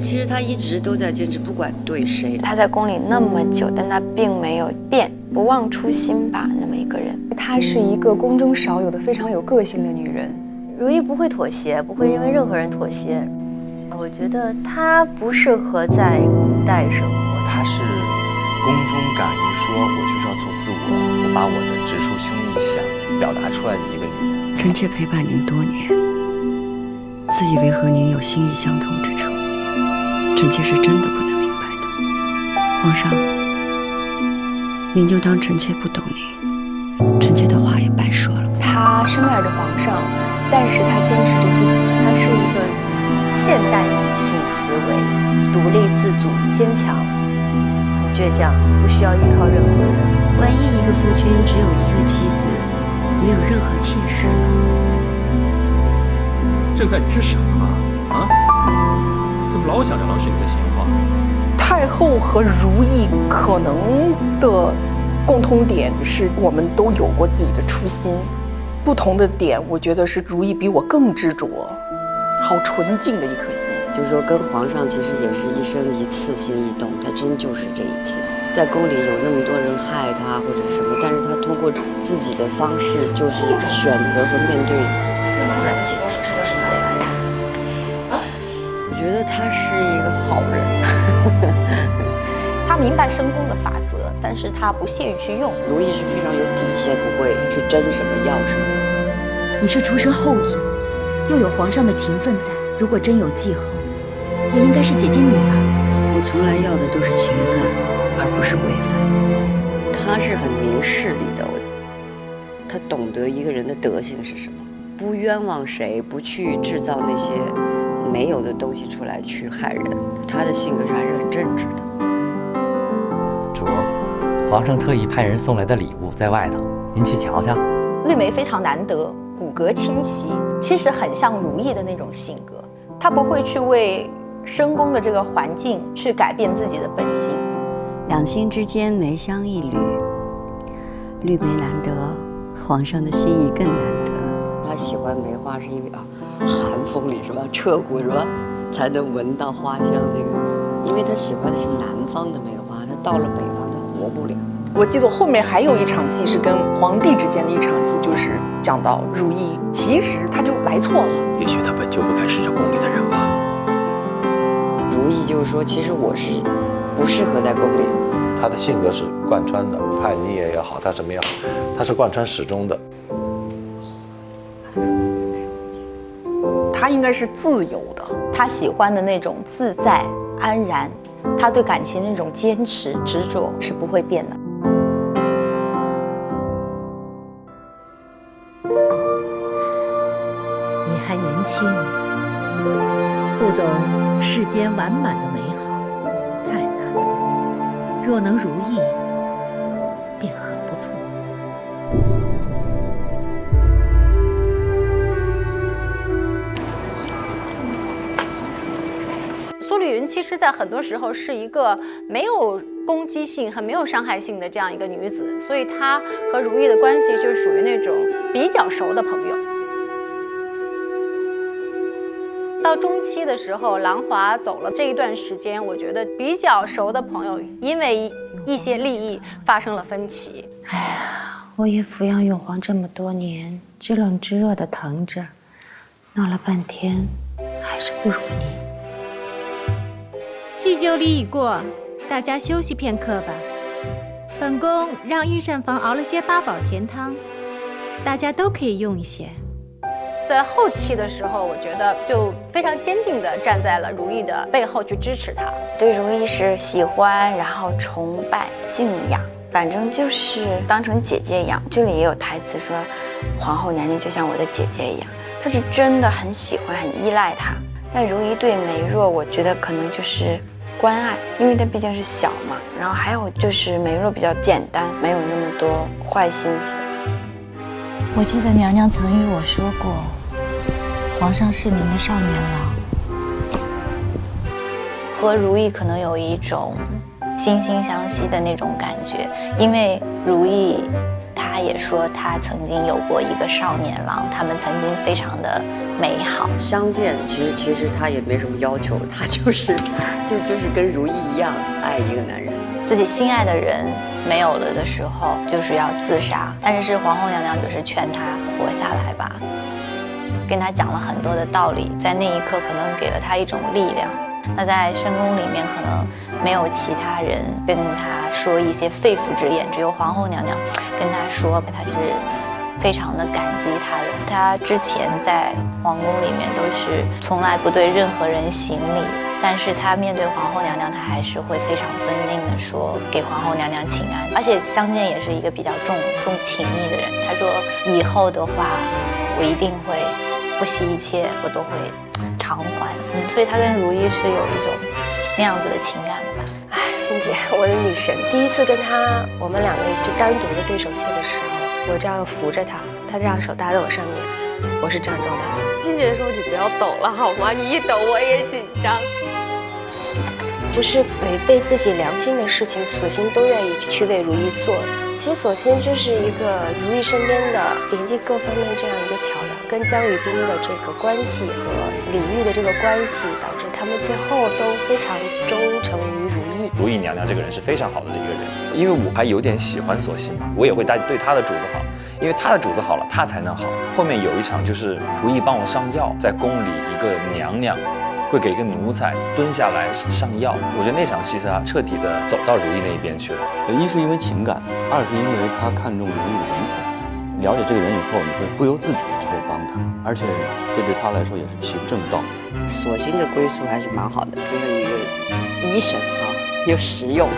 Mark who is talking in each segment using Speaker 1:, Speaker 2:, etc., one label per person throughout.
Speaker 1: 其实他一直都在坚持，不管对谁。
Speaker 2: 他在宫里那么久，但他并没有变，不忘初心吧，那么一个人。
Speaker 3: 她是一个宫中少有的非常有个性的女人。
Speaker 4: 如懿不会妥协，不会因为任何人妥协。我觉得她不适合在古代生活。
Speaker 5: 她是宫中敢于说我就是要做自我，我把我的直抒胸臆想表达出来的一个女人。
Speaker 1: 臣妾陪伴您多年，自以为和您有心意相通之处，臣妾是真的不能明白的。皇上，您就当臣妾不懂您，臣妾的话也白说了。
Speaker 3: 她深爱着皇上，但是她坚持着自己。
Speaker 4: 她是一个现代女性思维，独立自主、坚强、倔强，不需要依靠任何人。
Speaker 1: 万一一个夫君只有一个妻子，没有任何妾室了，
Speaker 6: 朕看你是傻啊？怎么老想着郎世宁的闲话？
Speaker 7: 太后和如懿可能的共通点是我们都有过自己的初心，不同的点，我觉得是如懿比我更执着，好纯净的一颗心。
Speaker 1: 就是说跟皇上其实也是一生一次心一动，他真就是这一次。在宫里有那么多人害他或者什么，但是他通过自己的方式，就是选择和面对。
Speaker 2: 来不及，手上有什么来的？
Speaker 1: 我觉得他是一个好人。
Speaker 8: 他明白深宫的法则，但是他不屑于去用。
Speaker 1: 如懿是非常有底线，不会去争什么要什么。
Speaker 9: 你是出身后族，又有皇上的情分在，如果真有继后，也应该是姐姐你啊。
Speaker 1: 我从来要的都是情分，而不是位分。他是很明事理的，他懂得一个人的德性是什么，不冤枉谁，不去制造那些没有的东西出来去害人。他的性格是还是很正直的。
Speaker 10: 主，皇上特意派人送来的礼物在外头，您去瞧瞧。
Speaker 8: 绿梅非常难得，骨骼清奇，其实很像如懿的那种性格。她不会去为深宫的这个环境去改变自己的本性。
Speaker 1: 两心之间梅香一缕，绿梅难得，皇上的心意更难得。他喜欢梅花是因为寒风里是吧，彻骨是吧，才能闻到花香这个。因为他喜欢的是南方的梅花，他到了北方他活不了。
Speaker 7: 我记得后面还有一场戏是跟皇帝之间的一场戏，就是讲到如懿，其实他就来错了。
Speaker 6: 也许他本就不该是这宫里的人吧。
Speaker 1: 如懿就是说，其实我是不适合在宫里。
Speaker 11: 他的性格是贯穿的，叛逆也好，他什么也好，他是贯穿始终的。
Speaker 7: 他应该是自由的，
Speaker 8: 他喜欢的那种自在安然，他对感情那种坚持执着是不会变的。
Speaker 9: 你还年轻，不懂世间完满的美好，太难了。若能如意，便很不错。
Speaker 12: 苏丽云其实在很多时候是一个没有攻击性、很没有伤害性的这样一个女子，所以她和如懿的关系就属于那种比较熟的朋友。到中期的时候，兰华走了这一段时间，我觉得比较熟的朋友因为一些利益发生了分歧。
Speaker 13: 哎呀，我也抚养永皇这么多年，知冷知热的疼着，闹了半天，还是不如你。
Speaker 14: 祭酒礼已过，大家休息片刻吧。本宫让御膳房熬了些八宝甜汤，大家都可以用一些。
Speaker 12: 在后期的时候，我觉得就非常坚定地站在了如懿的背后去支持她。
Speaker 2: 对如懿是喜欢，然后崇拜、敬仰，反正就是当成姐姐养。这里也有台词说，皇后娘娘就像我的姐姐一样，她是真的很喜欢、很依赖她。但如懿对梅若，我觉得可能就是关爱，因为她毕竟是小嘛。然后还有就是梅若比较简单，没有那么多坏心思。
Speaker 13: 我记得娘娘曾与我说过，皇上是您的少年郎。
Speaker 2: 和如懿可能有一种惺惺相惜的那种感觉，因为如懿她他也说他曾经有过一个少年郎，他们曾经非常的美好。
Speaker 1: 相见其实他也没什么要求，他就是跟如意一样爱一个男人。
Speaker 2: 自己心爱的人没有了的时候，就是要自杀，但是皇后娘娘就是劝他活下来吧，跟他讲了很多的道理，在那一刻可能给了他一种力量。那在深宫里面可能没有其他人跟他说一些肺腑之言，只有皇后娘娘跟他说，他是非常的感激他的。他之前在皇宫里面都是从来不对任何人行礼，但是他面对皇后娘娘，他还是会非常尊敬的说给皇后娘娘请安。而且相见也是一个比较重情义的人，他说以后的话我一定会不惜一切，我都会偿还。所以他跟如意是有一种那样子的情感的吧。
Speaker 4: 哎，欣姐，我的女神，第一次跟她我们两个就单独的对手戏的时候，我这样扶着她，她这样手搭在我上面，我是这样状态的。欣姐说你不要抖了好吗？你一抖我也紧张。不是违背自己良心的事情，索性都愿意去为如意做。其实索性就是一个如意身边的连接各方面这样一个桥梁，跟江雨冰的这个关系和李煜的这个关系，导致他们最后都非常忠诚于如意。
Speaker 5: 如意娘娘这个人是非常好的一个人，因为我还有点喜欢索性，我也会对她的主子好，因为她的主子好了，她才能好。后面有一场就是如意帮我上药，在宫里一个娘娘会给一个奴才蹲下来上药，我觉得那场戏是他彻底的走到如意那一边去了。
Speaker 15: 一是因为情感，二是因为他看中如意的人品，了解这个人以后，你会不由自主就会帮他，而且这对他来说也是行正道。
Speaker 1: 索性的归宿还是蛮好的，跟了一个医生啊，又实用。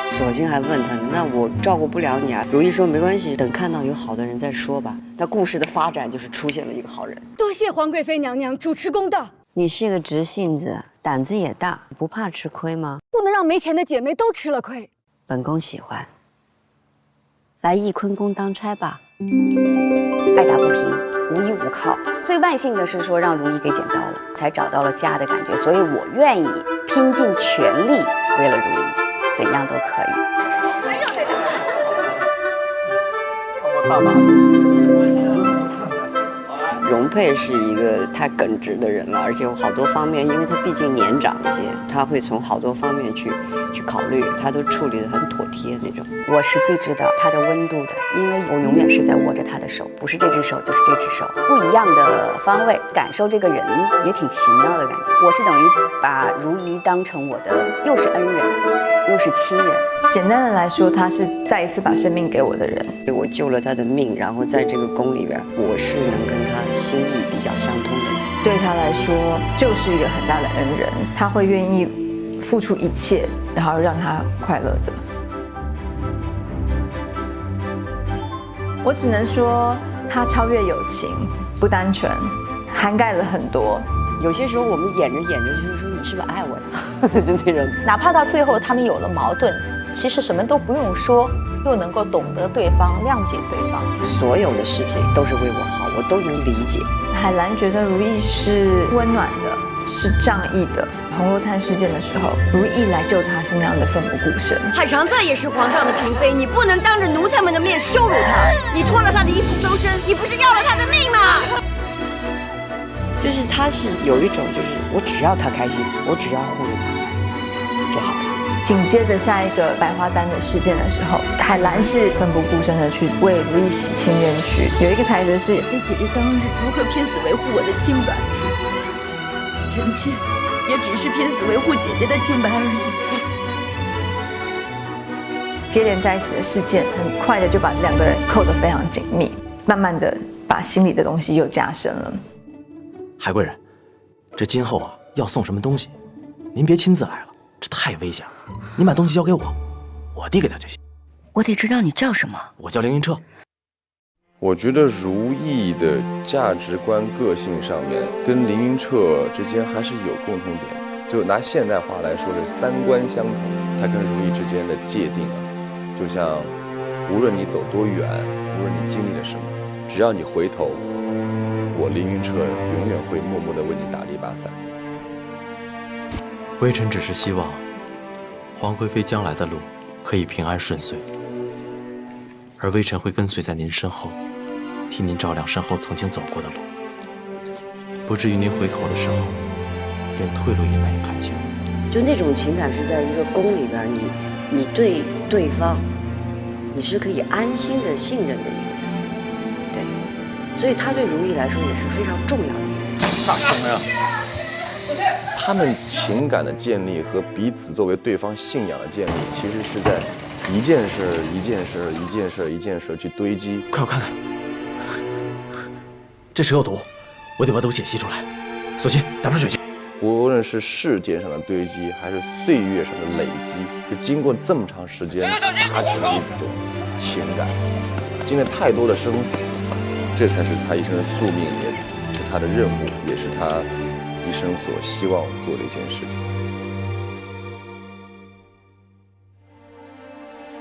Speaker 1: 索性还问他呢，那我照顾不了你啊。如意说没关系，等看到有好的人再说吧。那故事的发展就是出现了一个好人。
Speaker 16: 多谢皇贵妃娘娘主持公道。
Speaker 1: 你是个直性子，胆子也大，不怕吃亏吗？
Speaker 16: 不能让没钱的姐妹都吃了亏。
Speaker 1: 本宫喜欢。来翊坤宫当差吧。
Speaker 17: 爱打不平，无依无靠。最万幸的是说让如意给捡到了，才找到了家的感觉。所以我愿意拼尽全力为了如意。怎样都可以。
Speaker 5: 我大马。
Speaker 1: 容佩是一个太耿直的人了，而且有好多方面，因为他毕竟年长一些，他会从好多方面去考虑，他都处理得很妥帖那种。
Speaker 17: 我是最知道他的温度的，因为我永远是在握着他的手，不是这只手就是这只手，不一样的方位感受这个人也挺奇妙的感觉。我是等于把如意当成我的又是恩人又是亲人。
Speaker 18: 简单的来说，他是再一次把生命给我的人，
Speaker 1: 我救了他的命，然后在这个宫里边，我是能跟他心意比较相通的人。
Speaker 18: 对他来说就是一个很大的恩人，他会愿意付出一切，然后让他快乐的。我只能说，他超越友情，不单纯，涵盖了很多。
Speaker 1: 有些时候我们演着演着就是说你是不是爱我呀？就那种。
Speaker 8: 哪怕到最后他们有了矛盾，其实什么都不用说，又能够懂得对方，谅解对方。
Speaker 1: 所有的事情都是为我好，我都能理解。
Speaker 18: 海兰觉得如意是温暖的，是仗义的。红楼炭事件的时候，如意来救他是那样的奋不顾身。
Speaker 19: 海常在也是皇上的嫔妃，你不能当着奴才们的面羞辱她。你脱了她的衣服搜身，你不是要了她的命吗？
Speaker 1: 就是他是有一种，就是我只要他开心，我只要护着他就好。
Speaker 18: 紧接着下一个百花丹的事件的时候，海兰是奋不顾身的去为如意洗清冤屈。有一个台词是：
Speaker 19: 妃姐姐当日如何拼死维护我的清白，臣妾也只是拼死维护姐姐的清白而已。
Speaker 18: 接连在一起的事件，很快的就把两个人扣得非常紧密，慢慢的把心里的东西又加深了。
Speaker 20: 海贵人，这今后啊要送什么东西，您别亲自来了，这太危险了。您把东西交给我，我递给他就行。
Speaker 17: 我得知道你叫什么。
Speaker 20: 我叫凌云彻。
Speaker 21: 我觉得如意的价值观、个性上面跟凌云彻之间还是有共同点。就拿现代话来说，是三观相同。他跟如意之间的界定啊，就像无论你走多远，无论你经历了什么，只要你回头，我凌云彻永远会默默地为你打了一把伞。
Speaker 20: 微臣只是希望皇贵妃将来的路可以平安顺遂。而微臣会跟随在您身后，替您照亮身后曾经走过的路，不至于您回头的时候，连退路也难以看清。
Speaker 1: 就那种情感是在一个宫里边，你对对方，你是可以安心的信任的一个人，对，所以他对如懿来说也是非常重要的一个人。
Speaker 5: 大声呀！
Speaker 21: 他们情感的建立和彼此作为对方信仰的建立，其实是在一件事一件事一件事一件事去堆积。
Speaker 20: 快我看看，这蛇有毒，我得把毒解析出来。索性打盆水去。
Speaker 21: 无论是事件上的堆积，还是岁月上的累积，就经过这么长时间搭起了一种情感，经历太多的生死，这才是他一生的宿命，也是他的任务，也是他一生所希望做的一件事情。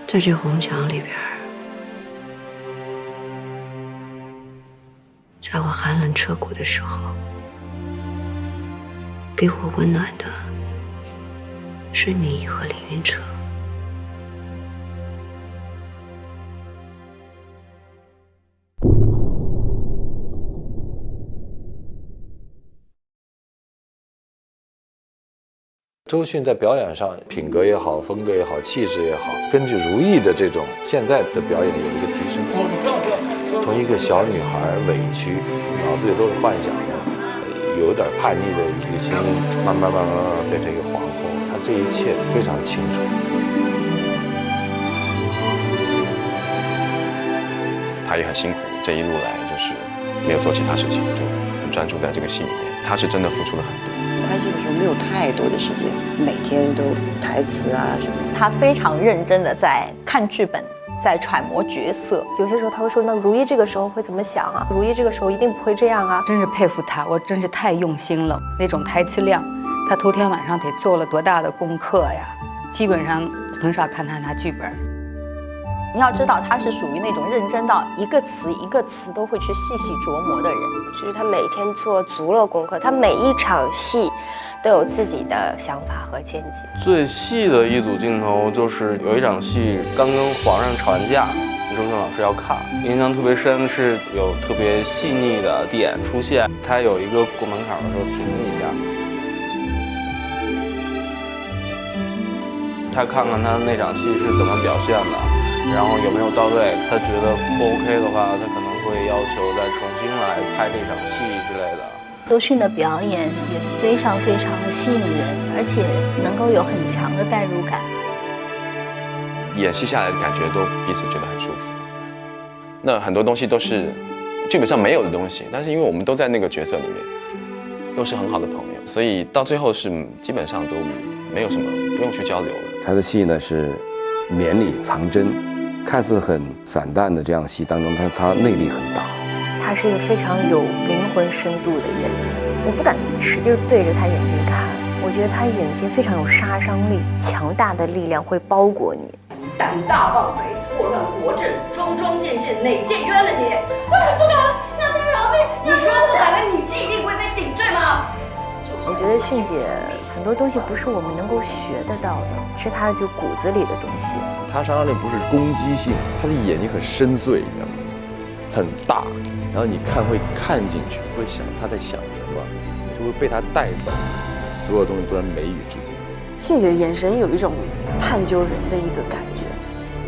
Speaker 1: 在这红墙里边，在我寒冷彻骨的时候，给我温暖的是你和凌云彻。
Speaker 11: 周迅在表演上品格也好，风格也好，气质也好，根据如懿的这种现在的表演有一个提升。从一个小女孩委屈，脑子里都是幻想的，有点叛逆的一个青年，慢慢变成一个皇后，她这一切非常清楚。
Speaker 3: 她也很辛苦，这一路来就是没有做其他事情，就很专注在这个戏里面。她是真的付出了很多。
Speaker 1: 拍戏的时候没有太多的时间，每天都台词啊什么的。
Speaker 8: 他非常认真的在看剧本，在揣摩角色。
Speaker 4: 有些时候他会说：“那如懿这个时候会怎么想啊？如懿这个时候一定不会这样啊！”
Speaker 17: 真是佩服他，我真是太用心了。那种台词量，他头天晚上得做了多大的功课呀？基本上很少看他拿剧本。
Speaker 8: 你要知道，他是属于那种认真到一个词一个词都会去细细琢磨的人。
Speaker 4: 就是他每天做足了功课，他每一场戏都有自己的想法和见解。
Speaker 22: 最细的一组镜头就是有一场戏刚跟皇上吵完架，周迅老师要看，印象特别深，是有特别细腻的点出现。他有一个过门槛的时候停了一下，他看看他那场戏是怎么表现的。然后有没有到位？他觉得不 OK 的话，他可能会要求再重新来拍这场戏之类的。
Speaker 23: 周迅的表演也非常非常的吸引人，而且能够有很强的代入感。
Speaker 3: 演戏下来的感觉都彼此觉得很舒服。那很多东西都是剧本上没有的东西，但是因为我们都在那个角色里面，都是很好的朋友，所以到最后是基本上都没有什么不用去交流了。
Speaker 21: 他的戏呢是绵里藏针。看似很散淡的这样戏当中，他内力很大。
Speaker 4: 他是一个非常有灵魂深度的演员，我不敢使劲对着他眼睛看，我觉得他眼睛非常有杀伤力，强大的力量会包裹你。
Speaker 24: 胆大妄为，祸乱国政，桩桩件件，哪件冤了你？我也不敢，让他饶命！你说不敢的，你一定不会被顶罪吗？
Speaker 4: 我觉得迅姐很多东西不是我们能够学得到的，是她就骨子里的东西。
Speaker 21: 她杀伤力不是攻击性，她的眼睛很深邃，你知道吗？很大，然后你会看进去，会想她在想什么，就会被她带走，所有东西都在眉宇之间。
Speaker 25: 迅姐的眼神有一种探究人的一个感觉，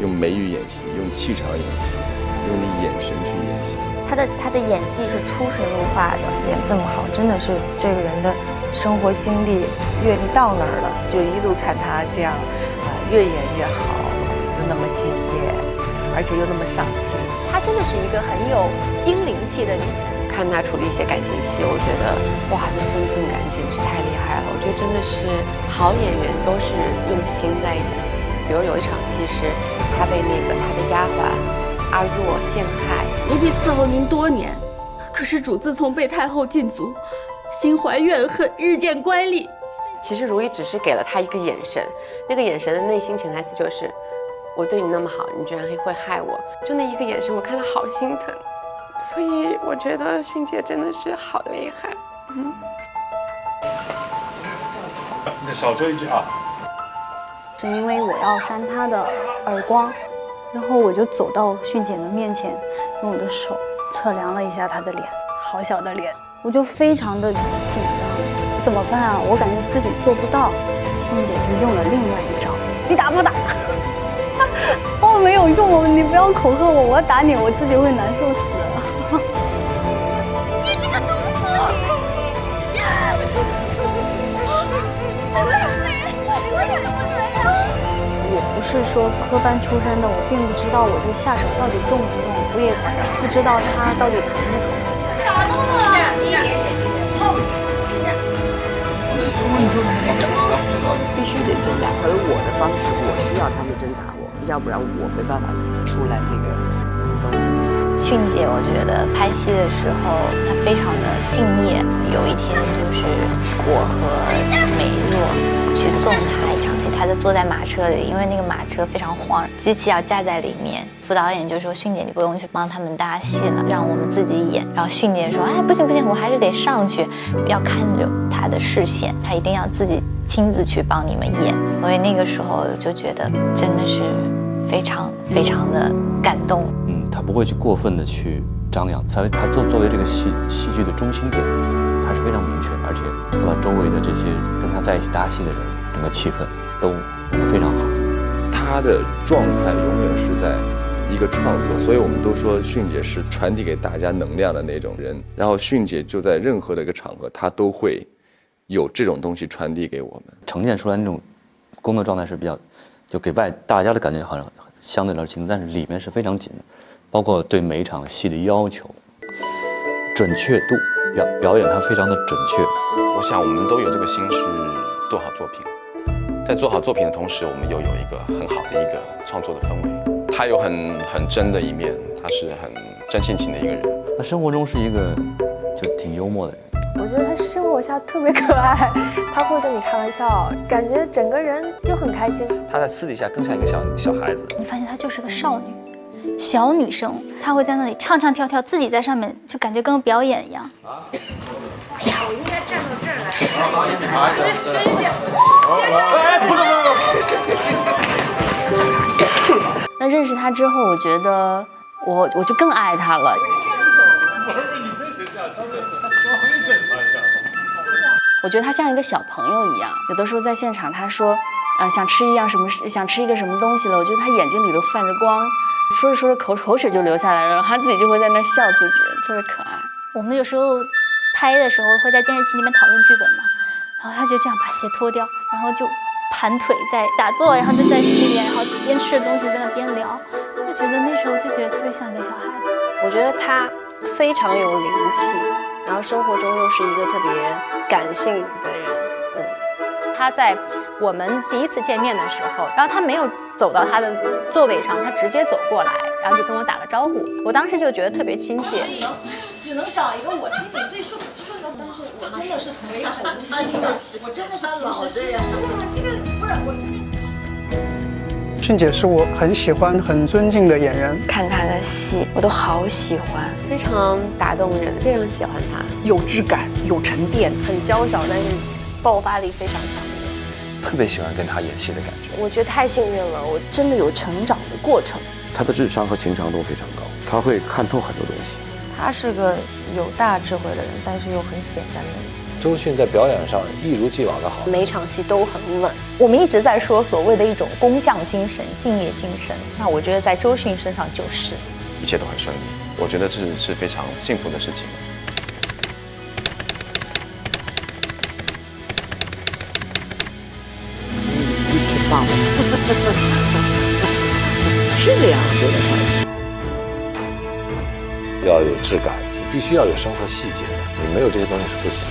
Speaker 21: 用眉宇演戏，用气场演戏，用你眼神去演戏。
Speaker 4: 她的演技是出神入化的，演这么好，真的是这个人的生活经历、阅历到那儿了。
Speaker 26: 就一路看她这样，越演越好，又那么敬业，而且又那么上心。
Speaker 12: 她真的是一个很有精灵气的女人。
Speaker 27: 看她处理一些感情戏，我觉得哇，那分寸感简直太厉害了。我觉得真的是好演员都是用心在演。比如有一场戏是她被他的丫鬟阿若陷害。
Speaker 28: 奴婢伺候您多年，可是主自从被太后禁足，心怀怨恨，日渐乖戾。
Speaker 27: 其实如懿只是给了他一个眼神，那个眼神的内心潜台词就是：我对你那么好，你居然会害我。就那一个眼神，我看了好心疼。所以我觉得迅姐真的是好厉害。
Speaker 5: 你少说一句啊。
Speaker 4: 是因为我要扇他的耳光，
Speaker 23: 然后我就走到迅姐的面前，用我的手测量了一下她的脸，好小的脸，我就非常的紧张，怎么办啊？我感觉自己做不到。迅姐就用了另外一招，你打不打？我没有用，你不要恐吓我，我要打你，我自己会难受死了。
Speaker 24: 你这个毒妇！
Speaker 23: 我不是说科班出身的，我并不知道我这下手到底重不重，我也不知道他到底疼不疼。
Speaker 24: 打动了！
Speaker 1: 必须得真打，可是我的方式，我需要他们真打我，要不然我没办法出来那个东西。
Speaker 23: 迅姐，我觉得拍戏的时候她非常的敬业。有一天就是我和美若去送她一场戏，她就坐在马车里，因为那个马车非常晃，机器要架在里面。副导演就说：“迅姐，你不用去帮他们搭戏了，让我们自己演。”然后迅姐说：“哎，不行不行，我还是得上去，要看着她的视线，她一定要自己亲自去帮你们演。”所以那个时候就觉得真的是非常非常的感动。
Speaker 5: 他不会去过分的去张扬，他作为这个戏剧的中心点，他是非常明确的，而且他把周围的这些跟他在一起搭戏的人，整个气氛都演得非常好。
Speaker 21: 他的状态永远是在一个创作，所以我们都说迅姐是传递给大家能量的那种人。然后迅姐就在任何的一个场合，她都会有这种东西传递给我们，
Speaker 5: 呈现出来那种工作状态是比较，就给大家的感觉好像相对来说轻松，但是里面是非常紧的。包括对每一场戏的要求、准确度，表演它非常的准确。
Speaker 3: 我想我们都有这个心是做好作品，在做好作品的同时，我们又有一个很好的一个创作的氛围。他有很真的一面，他是很真性情的一个人。
Speaker 5: 他生活中是一个就挺幽默的人。
Speaker 4: 我觉得他生活下特别可爱，他会跟你开玩笑，感觉整个人就很开心。
Speaker 5: 他在私底下更像一个小孩子。
Speaker 23: 你发现他就是个少女。小女生，她会在那里唱唱跳跳，自己在上面就感觉跟表演一样。
Speaker 24: 哎呀，我应该站到这儿来。
Speaker 23: 那认识她之后，我觉得我就更爱她了。我觉得她像一个小朋友一样，有的时候在现场，她说，想吃一个什么东西了，我觉得她眼睛里都泛着光。说着说着口水就流下来了，然后他自己就会在那笑自己，特别可爱。我们有时候拍的时候会在监视器里面讨论剧本嘛，然后他就这样把鞋脱掉，然后就盘腿在打坐，然后就在那边，然后边吃着东西在那边聊，就觉得那时候就觉得特别像一个小孩子。
Speaker 4: 我觉得他非常有灵气，然后生活中又是一个特别感性的人。
Speaker 12: 他在我们第一次见面的时候，然后他没有走到他的座位上，他直接走过来，然后就跟我打了招呼。我当时就觉得特别亲切。
Speaker 24: 只能找一个我心里最顺的，但是我真的是腿很无心的，我真的是平时这样。这个不是我真的。
Speaker 2: 迅姐是我很喜欢、很尊敬的演员，
Speaker 4: 看她的戏我都好喜欢，非常打动人，非常喜欢她，
Speaker 25: 有质感、有沉淀，
Speaker 4: 很娇小，但是爆发力非常强。
Speaker 5: 特别喜欢跟他演戏的感觉，
Speaker 4: 我觉得太幸运了，我
Speaker 25: 真的有成长的过程。
Speaker 6: 他的智商和情商都非常高，他会看透很多东西。
Speaker 25: 他是个有大智慧的人，但是又很简单的人。
Speaker 11: 周迅在表演上一如既往的好，
Speaker 4: 每场戏都很稳。
Speaker 8: 我们一直在说所谓的一种工匠精神、敬业精神，那我觉得在周迅身上就是，
Speaker 3: 一切都很顺利，我觉得这是非常幸福的事情。
Speaker 1: 挺棒的，是这样，我觉得他
Speaker 11: 要有质感，你必须要有生活细节的，你没有这些东西是不行的。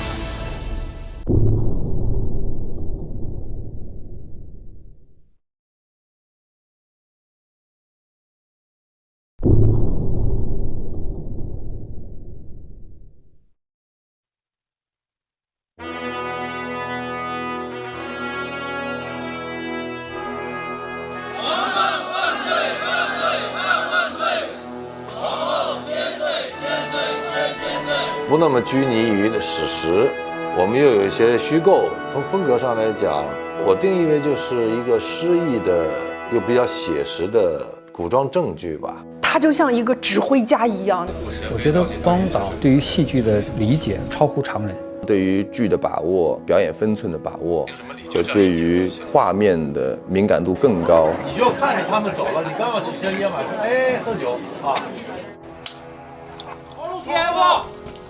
Speaker 11: 不那么拘泥于史实，我们又有一些虚构。从风格上来讲，我定义为就是一个诗意的又比较写实的古装正剧吧。
Speaker 25: 他就像一个指挥家一样。
Speaker 7: 我觉得汪导对于戏剧的理解超乎常人，
Speaker 21: 对于剧的把握、表演分寸的把握，就对于画面的敏感度更高。
Speaker 11: 你就看着他们走了，你刚要起身烟晚说，哎，喝酒啊。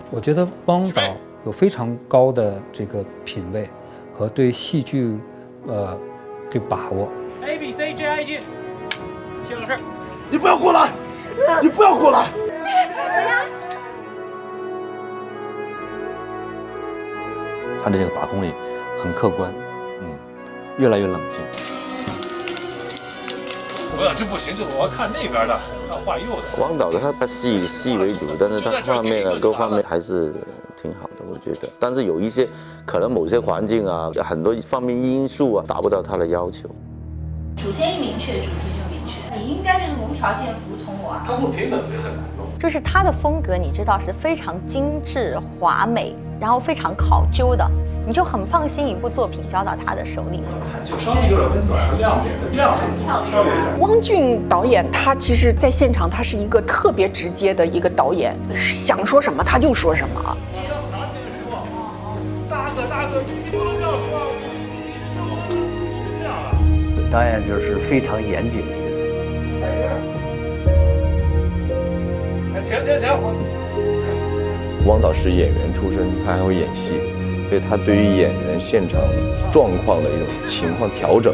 Speaker 7: 我觉得汪导有非常高的这个品味和对戏剧，这把握。
Speaker 11: ABCJIG， 谢老师，你不要过来，你不要过来。
Speaker 5: 他的这个把控力很客观，越来越冷静。
Speaker 11: 我想这不行，我要看那边的，看画右的。
Speaker 6: 汪导的他戏为主，但是他画面啊各方面还是挺好的，我觉得。但是有一些可能某些环境啊，很多方面因素啊，达不到他的要求。
Speaker 28: 主线一明确，主题就明确，你应该就是无条件服从我啊。
Speaker 11: 他不平等也很难弄。
Speaker 8: 就是他的风格，你知道是非常精致华美，然后非常考究的，你就很放心一部作品交到他的手里面。
Speaker 11: 就稍微有点温暖和亮点的亮色，稍微有点。
Speaker 25: 汪俊导演他其实在现场他是一个特别直接的一个导演，想说什么他就说什么。
Speaker 11: 大哥，说了不要说。这样啊。
Speaker 9: 导演就是非常严谨的一个人。
Speaker 11: 停！
Speaker 21: 汪导是演员出身，他还会演戏，所以他对于演员现场状况的一种情况调整，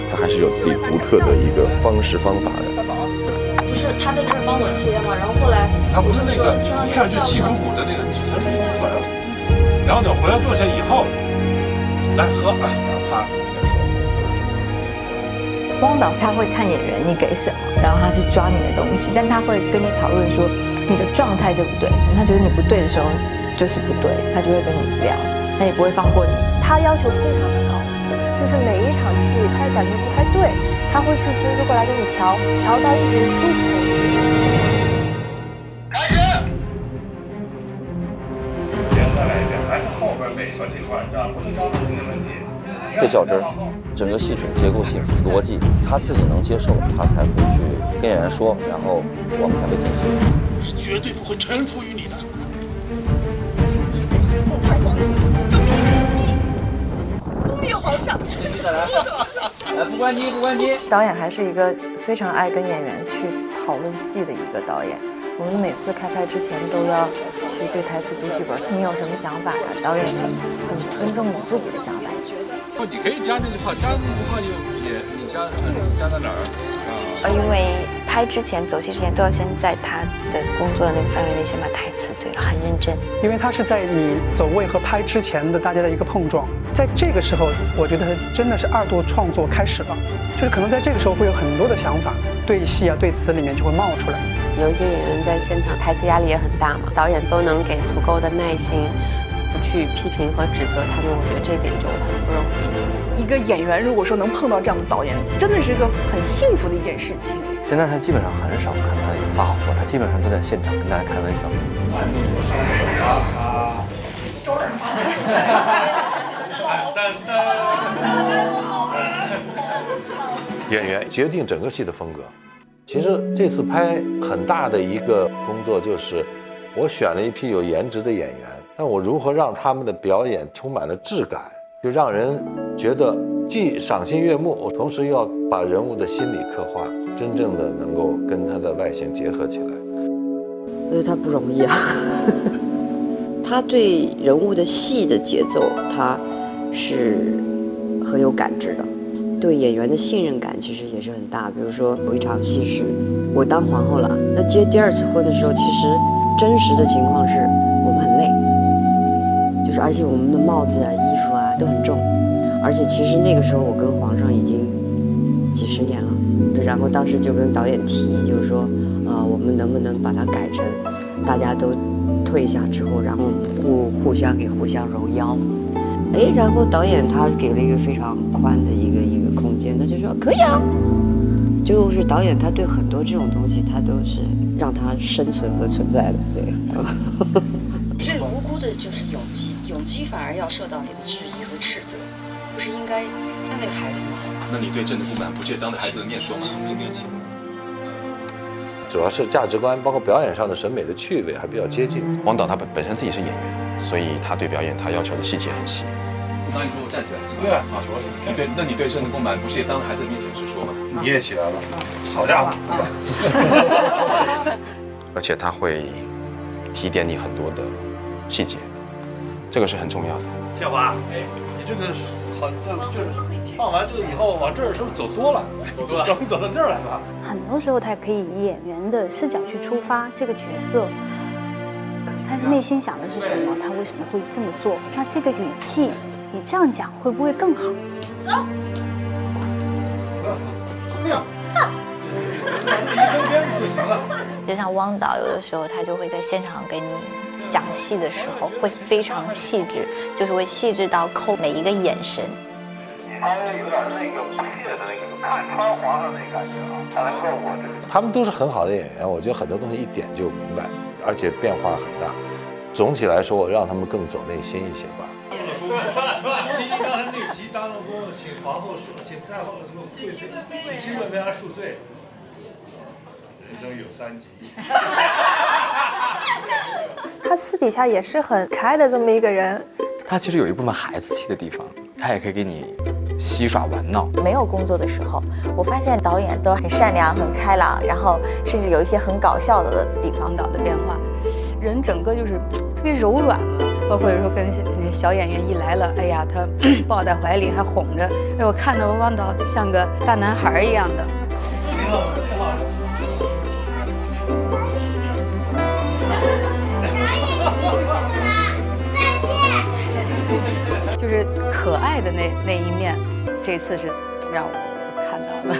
Speaker 21: 他还是有自己独特的一个方式方法的。
Speaker 28: 不是他在这儿帮我切嘛，然后后来
Speaker 11: 他不是那个
Speaker 28: 听到那
Speaker 11: 像是脊骨的那个底层出来了，然后等回来坐下以后，来喝，然后啪再说。
Speaker 18: 汪导他会看演员你给什么，然后他去抓你的东西，但他会跟你讨论说你的状态对不对，他觉得你不对的时候就是不对，他就会跟你聊，他也不会放过你。
Speaker 4: 他要求非常的高，就是每一场戏他感觉不太对，他会去亲自过来给你调到一直舒服为止。
Speaker 11: 开始。行，再来一遍，还是后边每个这块，这样不是张东的问题。
Speaker 5: 会较真儿，整个戏曲的结构性、逻辑，他自己能接受，他才会去跟演员说，然后我们才会进行。
Speaker 11: 是绝对不会臣服于你的。
Speaker 24: 谋害皇子，污蔑皇上。
Speaker 9: 再来，不关机。
Speaker 18: 导演还是一个非常爱跟演员去讨论戏的一个导演。我们每次开拍之前都要去对台词、读剧本，你有什么想法呀？导演很尊重你自己的想法。
Speaker 11: 你可以加那句话，加那句话你加在哪儿？
Speaker 23: 因为拍之前、走戏之前都要先在他的工作的那个范围内先把台词对了，很认真。
Speaker 2: 因为他是在你走位和拍之前的大家的一个碰撞，在这个时候，我觉得真的是二度创作开始了，就是可能在这个时候会有很多的想法，对戏啊、对词里面就会冒出来。
Speaker 27: 有一些演员在现场台词压力也很大嘛，导演都能给足够的耐心，不去批评和指责他们，我觉得这点就很不容易。
Speaker 25: 一个演员如果说能碰到这样的导演，真的是一个很幸福的一件事情。
Speaker 5: 现在他基本上很少看他发火，他基本上都在现场跟大家开玩笑。
Speaker 24: 周润发。
Speaker 11: 演员决定整个戏的风格。其实这次拍很大的一个工作就是，我选了一批有颜值的演员，但我如何让他们的表演充满了质感，就让人觉得既赏心悦目，我同时又要把人物的心理刻画真正的能够跟他的外形结合起来。
Speaker 1: 我觉得他不容易啊，他对人物的戏的节奏他是很有感知的。对演员的信任感其实也是很大。比如说有一场戏是我当皇后了，那结第二次婚的时候，其实真实的情况是我们很累，就是而且我们的帽子啊、衣服啊都很重，而且其实那个时候我跟皇上已经几十年了，然后当时就跟导演提，就是说我们能不能把它改成大家都退下之后，然后互相揉腰。然后导演他给了一个非常宽的一个空间，他就说可以啊。就是导演他对很多这种东西，他都是让它生存和存在的，对。
Speaker 24: 最无辜的就是永基反而要受到你的质疑和斥责，不是应该让那个孩子吗？
Speaker 3: 那你对朕的不满不屑当着孩子的面说吗？
Speaker 11: 主要是价值观，包括表演上的审美的趣味还比较接近。
Speaker 3: 王导他本身自己是演员，所以他对表演他要求的细节很细。
Speaker 10: 刚才你说我站起来，对啊，你对，那你对生的不满，不是也当着孩子面前是说吗？你也起来了，吵架了。
Speaker 3: 而且他会提点你很多的细节，这个是很重要的。
Speaker 10: 建华，哎，你这个好，就是放完这个以后往这儿是不是走多了？走多了，走到这儿来了。
Speaker 13: 很多时候，他可以以演员的视角去出发这个角色。他内心想的是什么？他为什么会这么做？那这个语气，你这样讲会不会更好？走。
Speaker 23: 就像汪导，有的时候他就会在现场给你讲戏的时候，会非常细致，就是会细致到扣每一个眼神。
Speaker 10: 他有点那个不屑的那个看穿皇上那感觉啊，他能够我这个。
Speaker 11: 他们都是很好的演员，我觉得很多东西一点就明白，而且变化很大。总体来说，我让他们更走内心一些吧。
Speaker 10: 其一，刚才那集当了公，请皇后说，请太后说，请亲贵为他恕罪。人生有3急。
Speaker 18: 他私底下也是很可爱的这么一个人。
Speaker 14: 他其实有一部分孩子气的地方，他也可以给你嬉耍玩闹。
Speaker 18: 没有工作的时候，我发现导演都很善良、很开朗，然后甚至有一些很搞笑的地方。
Speaker 15: 导的变化，人整个就是特别柔软了。包括有时候跟那小演员一来了，哎呀，他抱在怀里还哄着，哎，我看着汪导像个大男孩一样的。就是可爱的那一面，这次是让我看到了。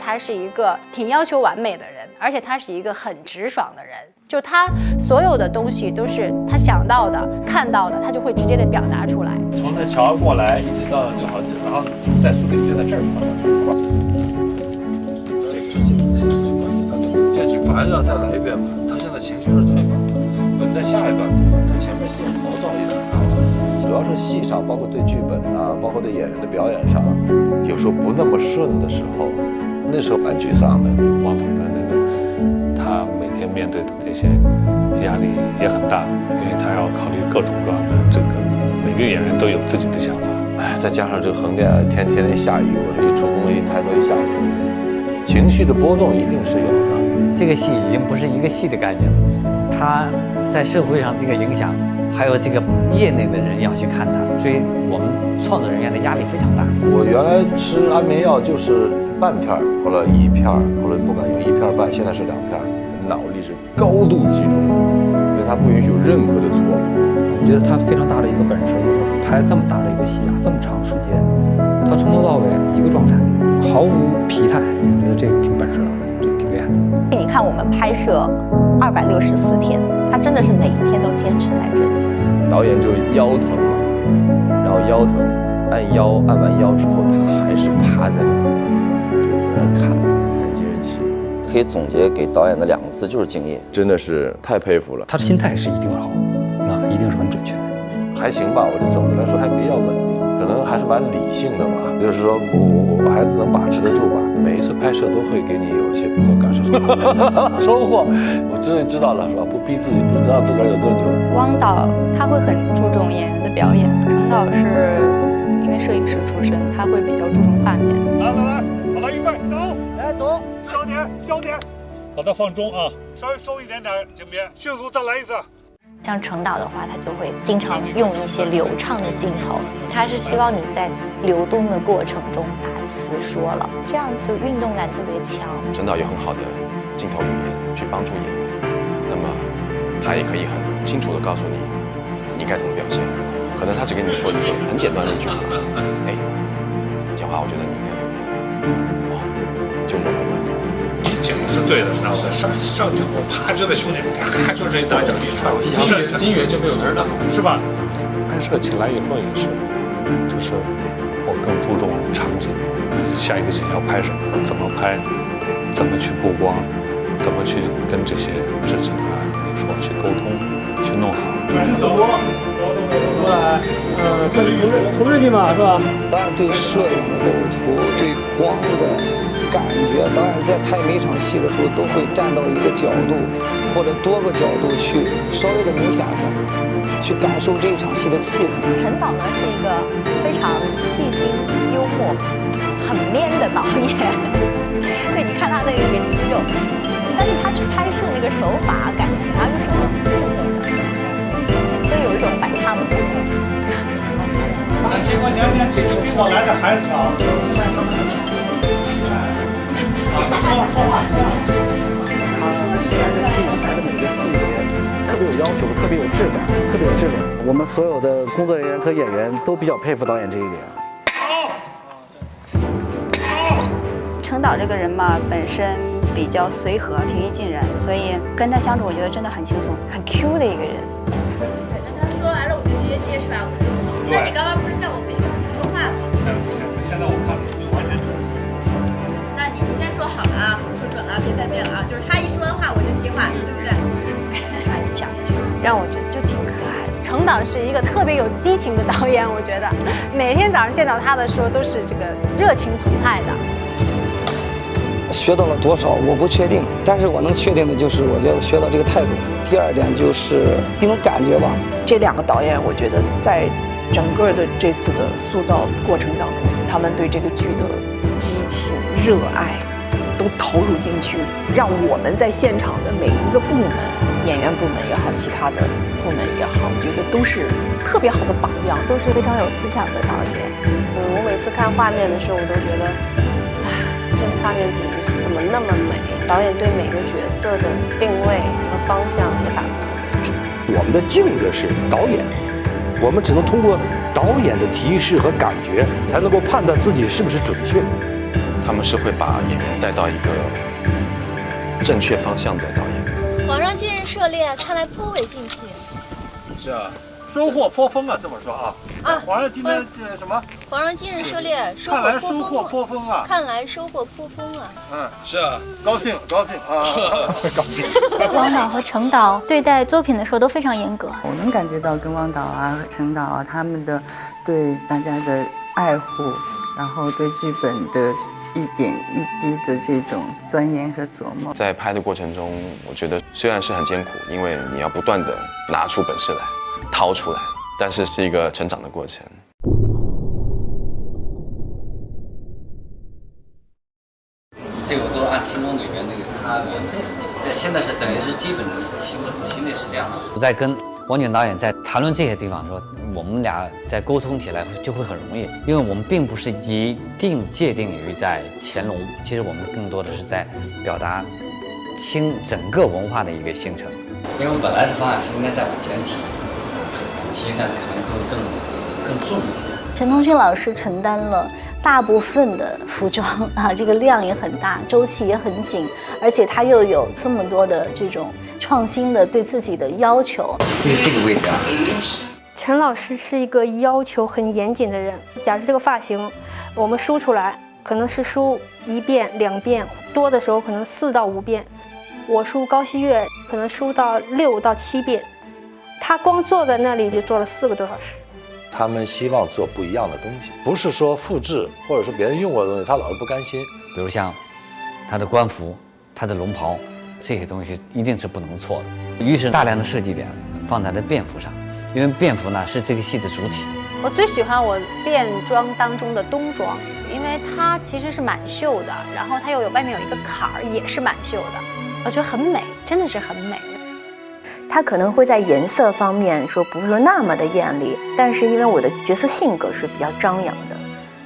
Speaker 12: 他是一个挺要求完美的人，而且他是一个很直爽的人。就他所有的东西都是他想到的、看到的，他就会直接的表达出来。
Speaker 10: 从这桥过来，一直到就好，然后在苏北就在这儿。
Speaker 11: 这句反正要再来一遍嘛，他现在情绪是太高了。我在下一段，他前面戏毛躁也很高。主要是戏上，包括对剧本啊，包括对演员的表演上，有时候不那么顺的时候，那时候蛮沮丧的。
Speaker 5: 王导的那个，他每天面对的那些压力也很大，因为他要考虑各种各样的这个，每个演员都有自己的想法。
Speaker 11: 哎，再加上这个横店天天下雨，我这一出工一抬头一下雨，情绪的波动一定是有的。
Speaker 16: 这个戏已经不是一个戏的概念了，它在社会上的一个影响，还有这个业内的人要去看它，所以我们创作人员的压力非常大。
Speaker 11: 我原来吃安眠药就是半片，后来1片，后来不敢用1片半，现在是2片。
Speaker 21: 脑力是高度集中，因为他不允许有任何的错误。
Speaker 7: 我觉得他非常大的一个本事就是拍这么大的一个戏啊，这么长时间，他从头到尾一个状态，毫无疲态，我觉得这挺本事了的，这挺厉害的。
Speaker 8: 你看我们拍摄264天，他真的是每一天都坚持在这里。
Speaker 21: 导演就腰疼了，然后腰疼，按完腰之后，他还是趴在那儿，就在那看监视器。
Speaker 6: 可以总结给导演的2个字，就是敬业，
Speaker 21: 真的是太佩服了。
Speaker 7: 他的心态是一定好，那一定是很准确的。
Speaker 11: 还行吧，我这总的来说还比较稳定，可能还是蛮理性的吧。就是说我还能把持得住吧。每一次拍摄都会给你有一些不同感受，收获。我终于知道了，是吧？不逼自己，不知道自个儿有多牛。
Speaker 15: 汪导他会很注重演员的表演，程导是因为摄影师出身，他会比较注重画面。
Speaker 10: 来，好了，预备，走，来走，焦点，把它放中啊，稍微松一点点，景别，迅速再来一次。
Speaker 23: 像程导的话，他就会经常用一些流畅的镜头，他是希望你在流动的过程中把词说了，这样就运动感特别强。
Speaker 3: 程导有很好的镜头语言去帮助演员，那么他也可以很清楚地告诉你你该怎么表现。可能他只跟你说一个很简单的一句话，哎，建华，我觉得你应该怎么样？哇，就融会贯通。
Speaker 10: 你讲的是对的，然后上去我啪就在胸前，啪就这一大掌一踹，金元就没有人了，是吧？
Speaker 5: 拍摄起来以后也是，就是我更注重场景，下一个景要拍什么，怎么拍，怎么去布光，怎么去跟这些置景啊、美术去沟通，去弄好。
Speaker 10: 过来，这是从日记嘛，是吧？
Speaker 16: 当然对摄影、构图、对光的
Speaker 4: 感觉导演在拍每场戏的时候，都会站到一个角度或者多个角度去稍微的冥想一下，去感受这一场戏的气氛。
Speaker 8: 陈导呢是一个非常细心、幽默、很 man 的导演。对，你看他那个肌肉，但是他去拍摄那个手法、感情啊，又是很细腻的，所以有一种反差萌。
Speaker 10: 结果娘娘这就过来的孩子啊，说话。
Speaker 9: 他拍的戏材的每个细节特别有要求，特别有质感，特别有质量。我们所有的工作人员和演员都比较佩服导演这一点。
Speaker 13: 陈导这个人嘛，本身比较随和、平易近人，所以跟他相处，我觉得真的很轻松，
Speaker 8: 很 Q 的一个人。
Speaker 12: 对，那他说完了我就直接接是吧？我就好。那你刚刚不是叫我跟你说话吗？
Speaker 10: 现在我看就完全就是。
Speaker 12: 那你先说好了啊，说准了，别再变了啊！就是他一说完话我就接话，对不对？
Speaker 8: 蛮讲究，让我觉得就挺可爱的。
Speaker 12: 程导是一个特别有激情的导演，我觉得每天早上见到他的时候都是这个热情澎湃的。
Speaker 4: 学到了多少我不确定，但是我能确定的就是我觉得学到这个态度。第二点就是一种感觉吧。
Speaker 25: 这两个导演，我觉得在整个的这次的塑造过程当中，他们对这个剧的激情、热爱都投入进去，让我们在现场的每一个部门，演员部门也好，其他的部门也好，我觉得都是特别好的榜样，
Speaker 13: 都是非常有思想的导演。
Speaker 18: 我每次看画面的时候，我都觉得，这个画面怎么那么美？导演对每个角色的定位和方向也把握得很准。
Speaker 11: 我们的镜子是导演，我们只能通过导演的提示和感觉，才能够判断自己是不是准确。
Speaker 3: 他们是会把演员带到一个正确方向的导演。
Speaker 12: 皇上今日涉猎，看来颇为尽气。
Speaker 10: 是啊，收获颇丰啊，这么说啊。啊，皇上今天这什么？
Speaker 12: 皇上今日涉猎，
Speaker 10: 看来收获颇丰啊。
Speaker 12: 看来收获颇丰啊。
Speaker 10: 嗯，是啊，高兴啊，高兴。
Speaker 17: 汪导和程导对待作品的时候都非常严格。
Speaker 19: 我能感觉到跟汪导啊和程导啊他们的对大家的爱护，然后对剧本的一点一滴的这种钻研和琢磨。
Speaker 3: 在拍的过程中，我觉得虽然是很艰苦，因为你要不断的拿出本事来，掏出来，但是是一个成长的过程。
Speaker 16: 这个都是按青龙里面那个他原配的，现在是等于是基本的心里是这样的。我在跟王景导演在谈论这些地方的时候，我们俩在沟通起来就会很容易，因为我们并不是一定界定于在乾隆，其实我们更多的是在表达清整个文化的一个形成。因为我们本来的方案是应该再往前提的可能会更重一些。
Speaker 13: 陈同勋老师承担了大部分的服装啊，这个量也很大，周期也很紧，而且他又有这么多的这种创新的对自己的要求。
Speaker 16: 就是这个位置啊。
Speaker 20: 陈老师是一个要求很严谨的人。假设这个发型，我们梳出来可能是梳1遍、2遍，多的时候可能4到5遍。我梳高翕月可能梳到6到7遍，他光坐在那里就坐了4个多小时。
Speaker 11: 他们希望做不一样的东西，不是说复制或者说别人用过的东西，他老是不甘心。
Speaker 16: 比如像他的官服、他的龙袍，这些东西一定是不能错的。于是大量的设计点放在了便服上，因为便服呢是这个戏的主体。
Speaker 12: 我最喜欢我便装当中的冬装，因为它其实是满绣的，然后它又有外面有一个坎儿，也是满绣的，我觉得很美，真的是很美。
Speaker 13: 它可能会在颜色方面说不是说那么的艳丽，但是因为我的角色性格是比较张扬的，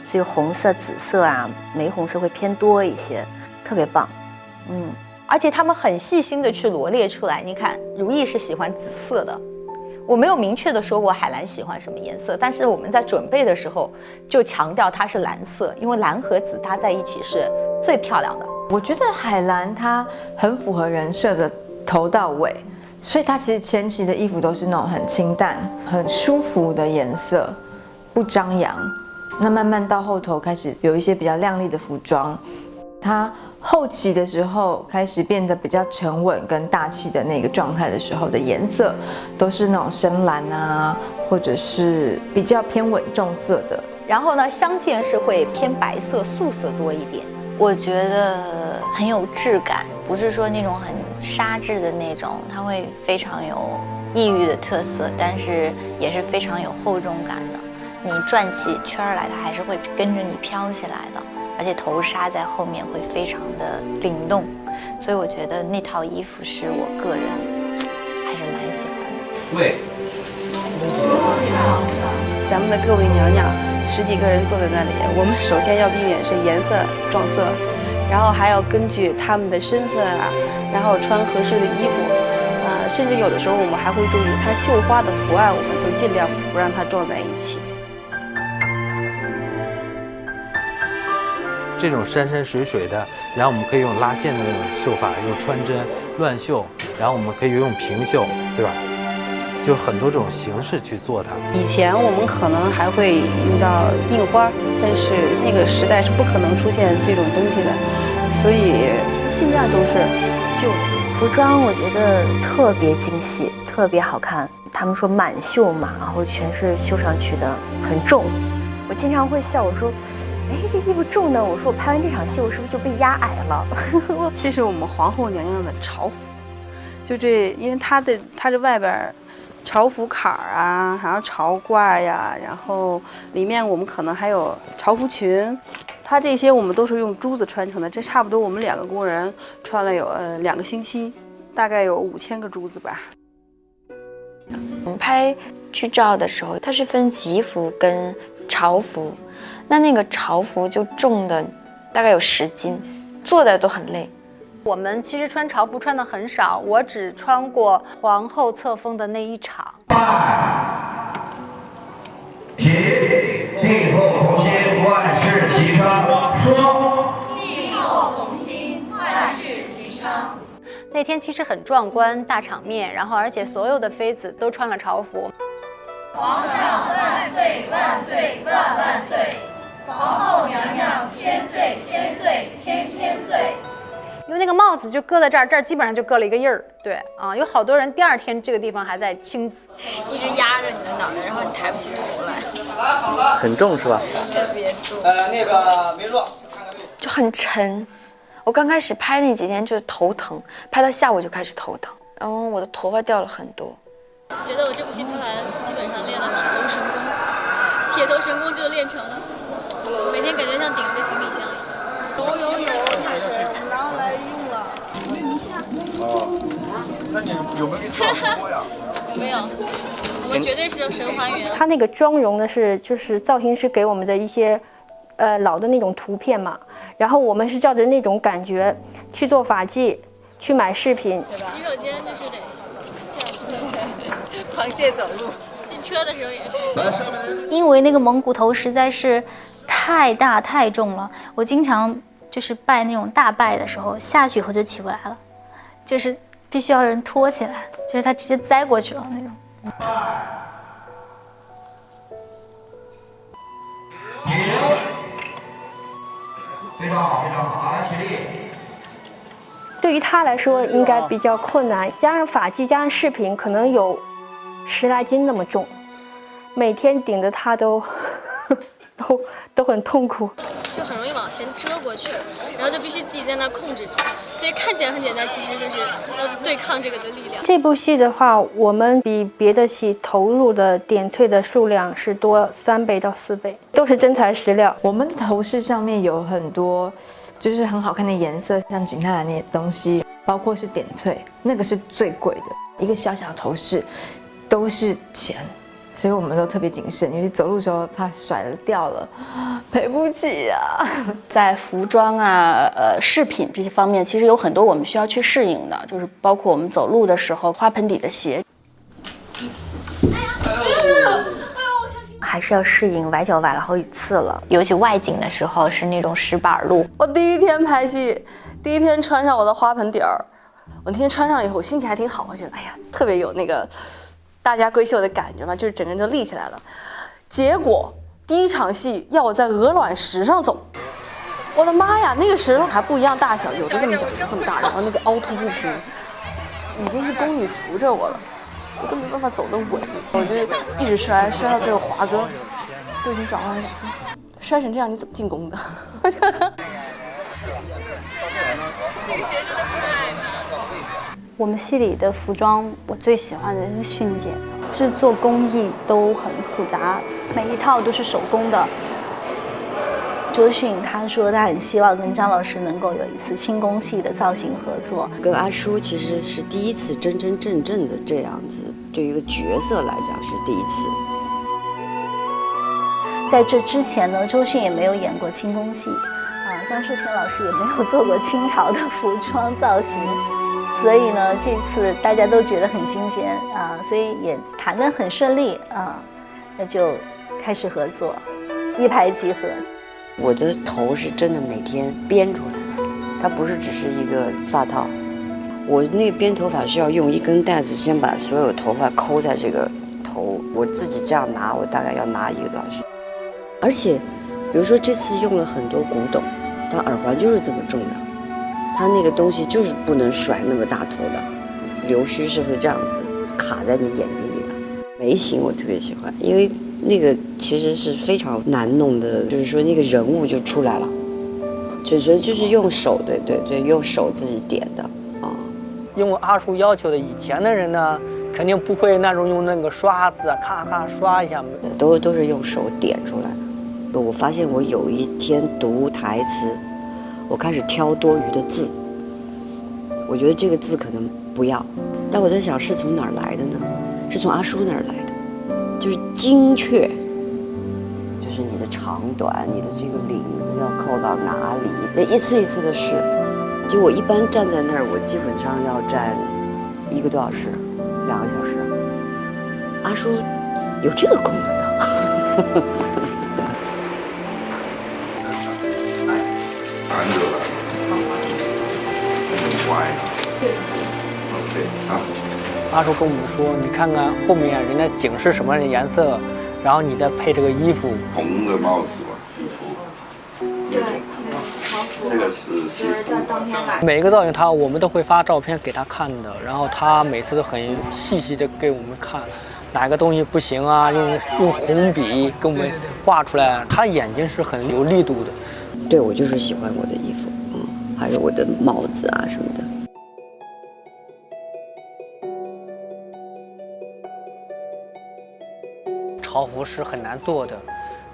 Speaker 13: 所以红色、紫色啊、玫红色会偏多一些，特别棒。
Speaker 8: 而且他们很细心的去罗列出来。你看，如懿是喜欢紫色的，我没有明确的说过海兰喜欢什么颜色，但是我们在准备的时候就强调它是蓝色，因为蓝和紫搭在一起是最漂亮的。
Speaker 18: 我觉得海兰她很符合人设的头到尾。所以她其实前期的衣服都是那种很清淡、很舒服的颜色，不张扬。那慢慢到后头开始有一些比较亮丽的服装，她后期的时候开始变得比较沉稳跟大气的那个状态的时候的颜色，都是那种深蓝啊，或者是比较偏稳重色的。
Speaker 8: 然后呢，相间是会偏白色、素色多一点。
Speaker 23: 我觉得很有质感，不是说那种很沙质的那种，它会非常有异域的特色，但是也是非常有厚重感的。你转起圈来，它还是会跟着你飘起来的，而且头纱在后面会非常的灵动，所以我觉得那套衣服是我个人还是蛮喜欢的。
Speaker 1: 对，
Speaker 15: 咱们的各位娘娘10几个人坐在那里，我们首先要避免是颜色撞色，然后还要根据他们的身份啊，然后穿合适的衣服，甚至有的时候我们还会注意它绣花的图案，我们都尽量不让它撞在一起。
Speaker 1: 这种山山水水的，然后我们可以用拉线的那种绣法，用穿针乱绣，然后我们可以用平绣，对吧？就很多种形式去做它。
Speaker 15: 以前我们可能还会用到印花，但是那个时代是不可能出现这种东西的，所以现在都是绣的。
Speaker 2: 服装我觉得特别精细，特别好看。他们说满绣嘛，然后全是绣上去的，很重。我经常会笑，我说，哎，这衣服重呢。我说我拍完这场戏，我是不是就被压矮了？
Speaker 15: 这是我们皇后娘娘的朝服，就这，因为它这外边朝服坎儿啊，然后朝褂呀，然后里面我们可能还有朝服裙，它这些我们都是用珠子穿成的。这差不多我们2个工人穿了有2个星期，大概有5000个珠子吧。
Speaker 23: 我们拍剧照的时候，它是分吉服跟朝服，那个朝服就重的大概有10斤，坐的都很累。
Speaker 12: 我们其实穿朝服穿的很少，我只穿过皇后册封的那一场。
Speaker 14: 起，帝后同心，万事齐昌。说，
Speaker 23: 帝后同心，万事齐昌。
Speaker 12: 那天其实很壮观，大场面，然后而且所有的妃子都穿了朝服。
Speaker 23: 皇上万岁万岁万万岁！皇后娘娘千岁千岁千千岁！
Speaker 12: 因为那个帽子就搁在这儿，这儿基本上就搁了一个印儿。对啊，有好多人第2天这个地方还在青紫，
Speaker 23: 一直压着你的脑袋，然后你抬不起头来。
Speaker 6: 很重是吧？
Speaker 23: 特别重。
Speaker 16: 那个梅洛，
Speaker 23: 就很沉。我刚开始拍那几天就是头疼，拍到下午就开始头疼，然后我的头发掉了很多。
Speaker 22: 觉得我这部戏拍完，基本上练了铁头神功，铁头神功就练成了，每天感觉像顶了个行李箱一样。
Speaker 14: 拿来用了，没迷下。哦，那你有没有给做过呀？
Speaker 22: 没有，我们绝对是神还原。
Speaker 20: 他那个妆容呢就是造型师给我们的一些老的那种图片嘛，然后我们是照着那种感觉去做发髻，去买饰品。
Speaker 22: 洗手间就是得这样子，
Speaker 18: 螃蟹走路。
Speaker 22: 进车的时候也是。
Speaker 17: 因为那个蒙古头实在是太大太重了，我经常就是拜那种大拜的时候下去以后就起不来了，就是必须要人拖起来，就是他直接栽过去了那种。
Speaker 14: 非常好，非常好，起立。
Speaker 20: 对于他来说应该比较困难，加上发髻加上饰品可能有10来斤那么重，每天顶着他都很痛苦，
Speaker 22: 就很容易往前遮过去，然后就必须自己在那儿控制住，所以看起来很简单，其实就是要对抗这个的力量。
Speaker 20: 这部戏的话，我们比别的戏投入的点翠的数量是多3倍到4倍，都是真材实料。
Speaker 18: 我们的头饰上面有很多就是很好看的颜色，像景泰蓝那些东西，包括是点翠，那个是最贵的，一个小小的头饰都是钱。所以我们都特别谨慎，因为走路的时候怕甩了掉了，赔不起呀。
Speaker 15: 在服装啊、饰品这些方面，其实有很多我们需要去适应的，就是包括我们走路的时候，花盆底的鞋。
Speaker 2: 还是要适应，崴脚崴了好几次了。
Speaker 23: 尤其外景的时候是那种石板路。
Speaker 15: 我第1天拍戏，第1天穿上我的花盆底儿，我那天穿上以后，我心情还挺好，我觉得哎呀，特别有那个大家闺秀的感觉嘛，就是整个人都立起来了。结果第1场戏要我在鹅卵石上走，我的妈呀，那个石头还不一样大小，有的这么小，有的这么大，然后那个凹凸不平，已经是宫女扶着我了，我都没办法走得稳，我就一直摔到最后华哥都已经转过来讲说，摔成这样你怎么进宫的？
Speaker 13: 我们戏里的服装，我最喜欢的是迅姐的，制作工艺都很复杂，每一套都是手工的。周迅他说他很希望跟张老师能够有一次轻功戏的造型合作。
Speaker 5: 跟阿叔其实是第一次真真正正的这样子，对于一个角色来讲是第一次。
Speaker 13: 在这之前呢，周迅也没有演过轻功戏，张树平老师也没有做过清朝的服装造型，所以呢，这次大家都觉得很新鲜所以也谈得很顺利那就开始合作，一拍即合。
Speaker 5: 我的头是真的每天编出来的，它不是只是一个发套。我那个编头发是要用一根带子先把所有头发抠在这个头，我自己这样拿，我大概要拿1个多小时。而且，比如说这次用了很多古董，它耳环就是这么重的，它那个东西就是不能甩那么大头的，留须是会这样子卡在你眼睛里的。眉形我特别喜欢，因为那个其实是非常难弄的，就是说那个人物就出来了。嘴唇就是用手，对，用手自己点的
Speaker 4: 因为阿叔要求的，以前的人呢，肯定不会那种用那个刷子咔咔刷一下，
Speaker 5: 都是用手点出来的。我发现我有一天读台词，我开始挑多余的字，我觉得这个字可能不要，但我在想是从哪儿来的呢？是从阿叔那儿来的。就是精确，就是你的长短，你的这个领子要扣到哪里，一次一次的试。就我一般站在那儿，我基本上要站1个多小时、2个小时。阿叔有这个功能的。
Speaker 7: 难得了，很乖。OK 啊。
Speaker 4: 阿叔跟我们说，你看看后面人家景是什么样的颜色，然后你再配这个衣服。
Speaker 7: 红的帽子吧，西服。对，这个是西服。
Speaker 4: 每一个造型我们都会发照片给他看的，然后他每次都很细细的给我们看，哪个东西不行啊，用红笔给我们画出来。他眼睛是很有力度的。
Speaker 5: 对，我就是喜欢我的衣服，还有我的帽子啊什么的。
Speaker 4: 朝服是很难做的，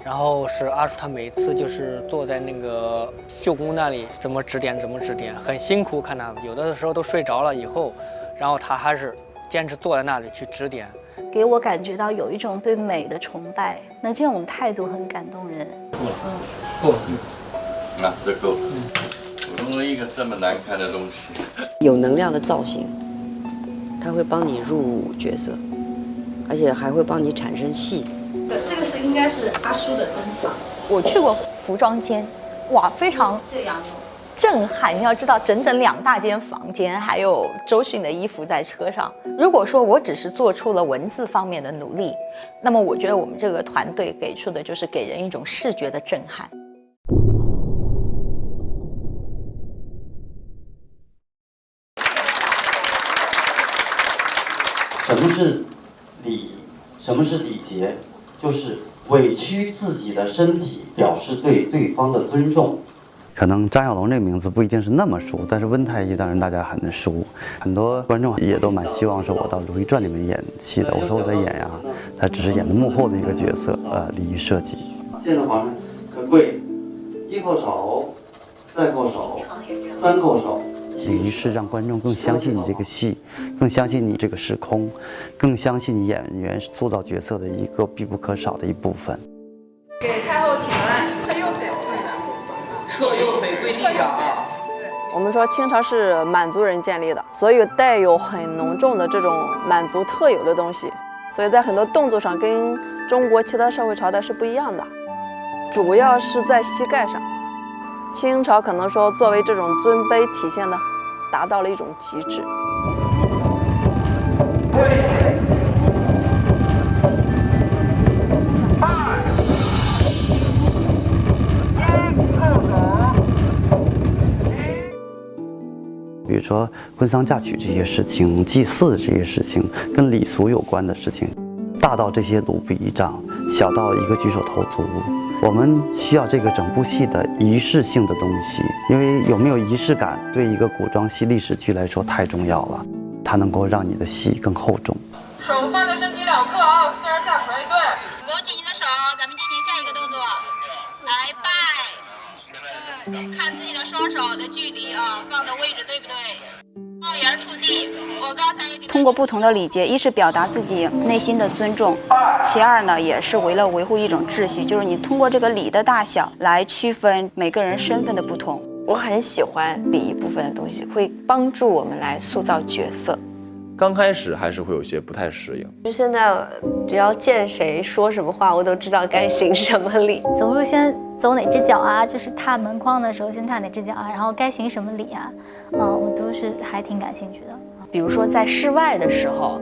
Speaker 4: 然后是阿叔他每次就是坐在那个绣工那里怎么指点，很辛苦。看他有的时候都睡着了以后，然后他还是坚持坐在那里去指点，
Speaker 13: 给我感觉到有一种对美的崇拜。那这种态度很感动人。
Speaker 7: 够了，那这够了。弄了一个这么难看的东西。
Speaker 5: 有能量的造型，它会帮你入角色。而且还会帮你产生戏。
Speaker 9: 这个是应该是阿叔的珍藏。
Speaker 8: 我去过服装间，哇，非常震撼。你要知道，整整2大间房间，还有周迅的衣服在车上。如果说我只是做出了文字方面的努力，那么我觉得我们这个团队给出的就是给人一种视觉的震撼。
Speaker 21: 什么是礼节？就是委屈自己的身体，表示对对方的尊重。
Speaker 24: 可能张小龙这个名字不一定是那么熟，但是温太医当然大家很熟，很多观众也都蛮希望说我到《如懿传》里面演戏的。我说我在演呀，他只是演的幕后的一个角色，礼仪设计。
Speaker 21: 见到皇上可跪，1叩首，2叩首，3叩首。
Speaker 24: 礼仪是让观众更相信你这个戏，更相信你这个时空，更相信你演员塑造角色的一个必不可少的一部分。
Speaker 9: 给太后请来，侧右腿跪的，
Speaker 4: 侧右腿跪地上啊。
Speaker 15: 我们说清朝是满族人建立的，所以带有很浓重的这种满族特有的东西，所以在很多动作上跟中国其他社会朝代是不一样的，主要是在膝盖上。清朝可能说作为这种尊卑体现的达到了一种极致。
Speaker 24: 比如说婚丧嫁娶这些事情，祭祀这些事情，跟礼俗有关的事情，大到这些卢比一丈，小到一个举手投足，我们需要这个整部戏的仪式性的东西，因为有没有仪式感，对一个古装戏历史剧来说太重要了。它能够让你的戏更厚重。
Speaker 9: 手放在身体两侧啊，自然下垂。对，
Speaker 3: 勾紧你的手，咱们进行下一个动作，来拜。看自己的双手的距离啊，放的位置对不对？帽檐触地。我刚才也给
Speaker 10: 通过不同的礼节，一是表达自己内心的尊重，其二呢，也是为了维护一种秩序，就是你通过这个礼的大小来区分每个人身份的不同。
Speaker 11: 我很喜欢礼仪部分的东西，会帮助我们来塑造角色。
Speaker 19: 刚开始还是会有些不太适应，
Speaker 11: 就现在只要见谁说什么话，我都知道该行什么礼。
Speaker 17: 走路先走哪只脚啊？就是踏门框的时候先踏哪只脚啊？然后该行什么礼啊？我都是还挺感兴趣的。
Speaker 11: 比如说在室外的时候，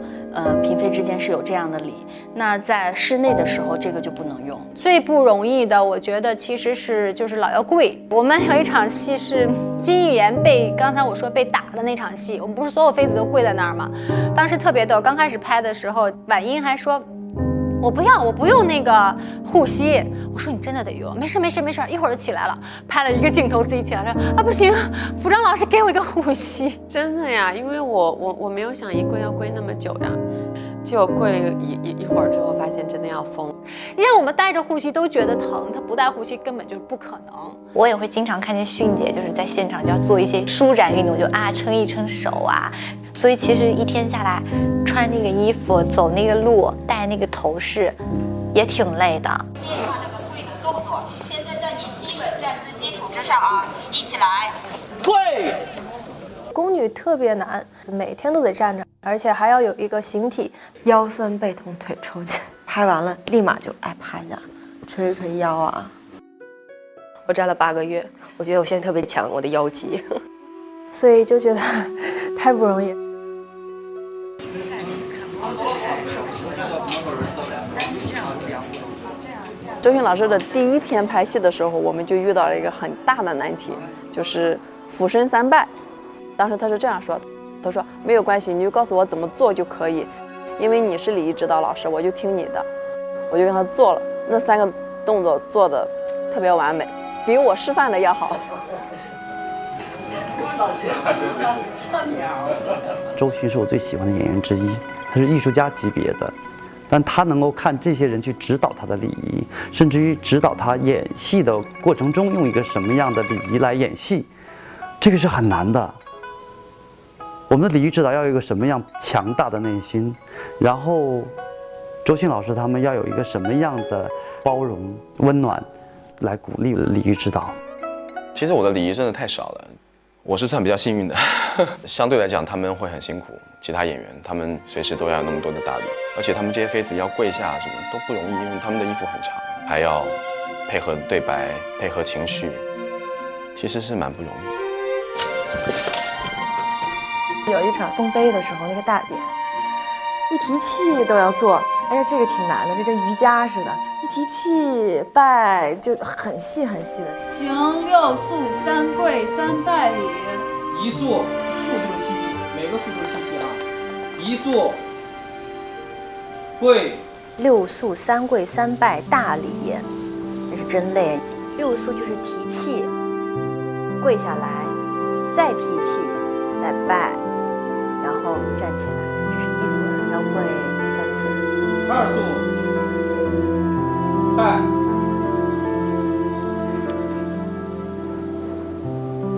Speaker 11: 嫔妃之间是有这样的礼，那在室内的时候这个就不能用。
Speaker 12: 最不容易的，我觉得其实就是老要跪。我们有一场戏是金玉妍刚才我说被打的那场戏，我们不是所有妃子都跪在那儿吗？当时特别逗，刚开始拍的时候，婉英还说。我不用那个护膝。我说你真的得用，没事，一会儿就起来了。拍了一个镜头，自己起来了啊，不行，服装老师给我一个护膝。
Speaker 11: 真的呀，因为我没有想一跪要跪那么久呀，结果跪了一会儿之后，发现真的要疯。
Speaker 12: 因为我们戴着护膝都觉得疼，他不戴护膝根本就是不可能。
Speaker 23: 我也会经常看见迅姐就是在现场就要做一些舒展运动，就撑一撑手啊。所以其实一天下来，穿那个衣服走那个路，戴那个头饰，也挺累的。
Speaker 3: 动作，现在在你基本站姿基础之上啊，一起来，
Speaker 9: 跪。
Speaker 25: 宫女特别难，每天都得站着，而且还要有一个形体，
Speaker 18: 腰酸背痛腿抽筋，拍完了立马就爱拍着，捶一捶腰啊。
Speaker 26: 我站了8个月，我觉得我现在特别强，我的腰肌，
Speaker 25: 所以就觉得太不容易。
Speaker 27: 周迅老师的第1天拍戏的时候，我们就遇到了一个很大的难题，就是俯身3拜。当时他是这样说的，他说没有关系，你就告诉我怎么做就可以，因为你是礼仪指导老师，我就听你的。我就跟他做了那3个动作，做的特别完美，比我示范的要好。
Speaker 24: 周迅是我最喜欢的演员之一，他是艺术家级别的，但他能够看这些人去指导他的礼仪，甚至于指导他演戏的过程中用一个什么样的礼仪来演戏，这个是很难的。我们的礼仪指导要有一个什么样强大的内心，然后周迅老师他们要有一个什么样的包容温暖来鼓励礼仪指导。
Speaker 28: 其实我的礼仪真的太少了，我是算比较幸运的相对来讲他们会很辛苦，其他演员他们随时都要有那么多的大礼，而且他们这些妃子要跪下什么都不容易，因为他们的衣服很长，还要配合对白，配合情绪，其实是蛮不容易的。
Speaker 18: 有一场封妃的时候，那个大典，一提气都要做，哎呀，这个挺难的，这跟瑜伽似的，一提气拜就很细很细的。
Speaker 29: 行6肃3跪3拜礼。
Speaker 30: 1肃，肃就是7起，每个肃就是7起啊。1肃，跪。
Speaker 2: 6肃3跪3拜大礼，这是真累。6肃就是提气，跪下来，再提气，再拜。然后站起来，这是1轮，要跪3次。
Speaker 30: 2肃，拜。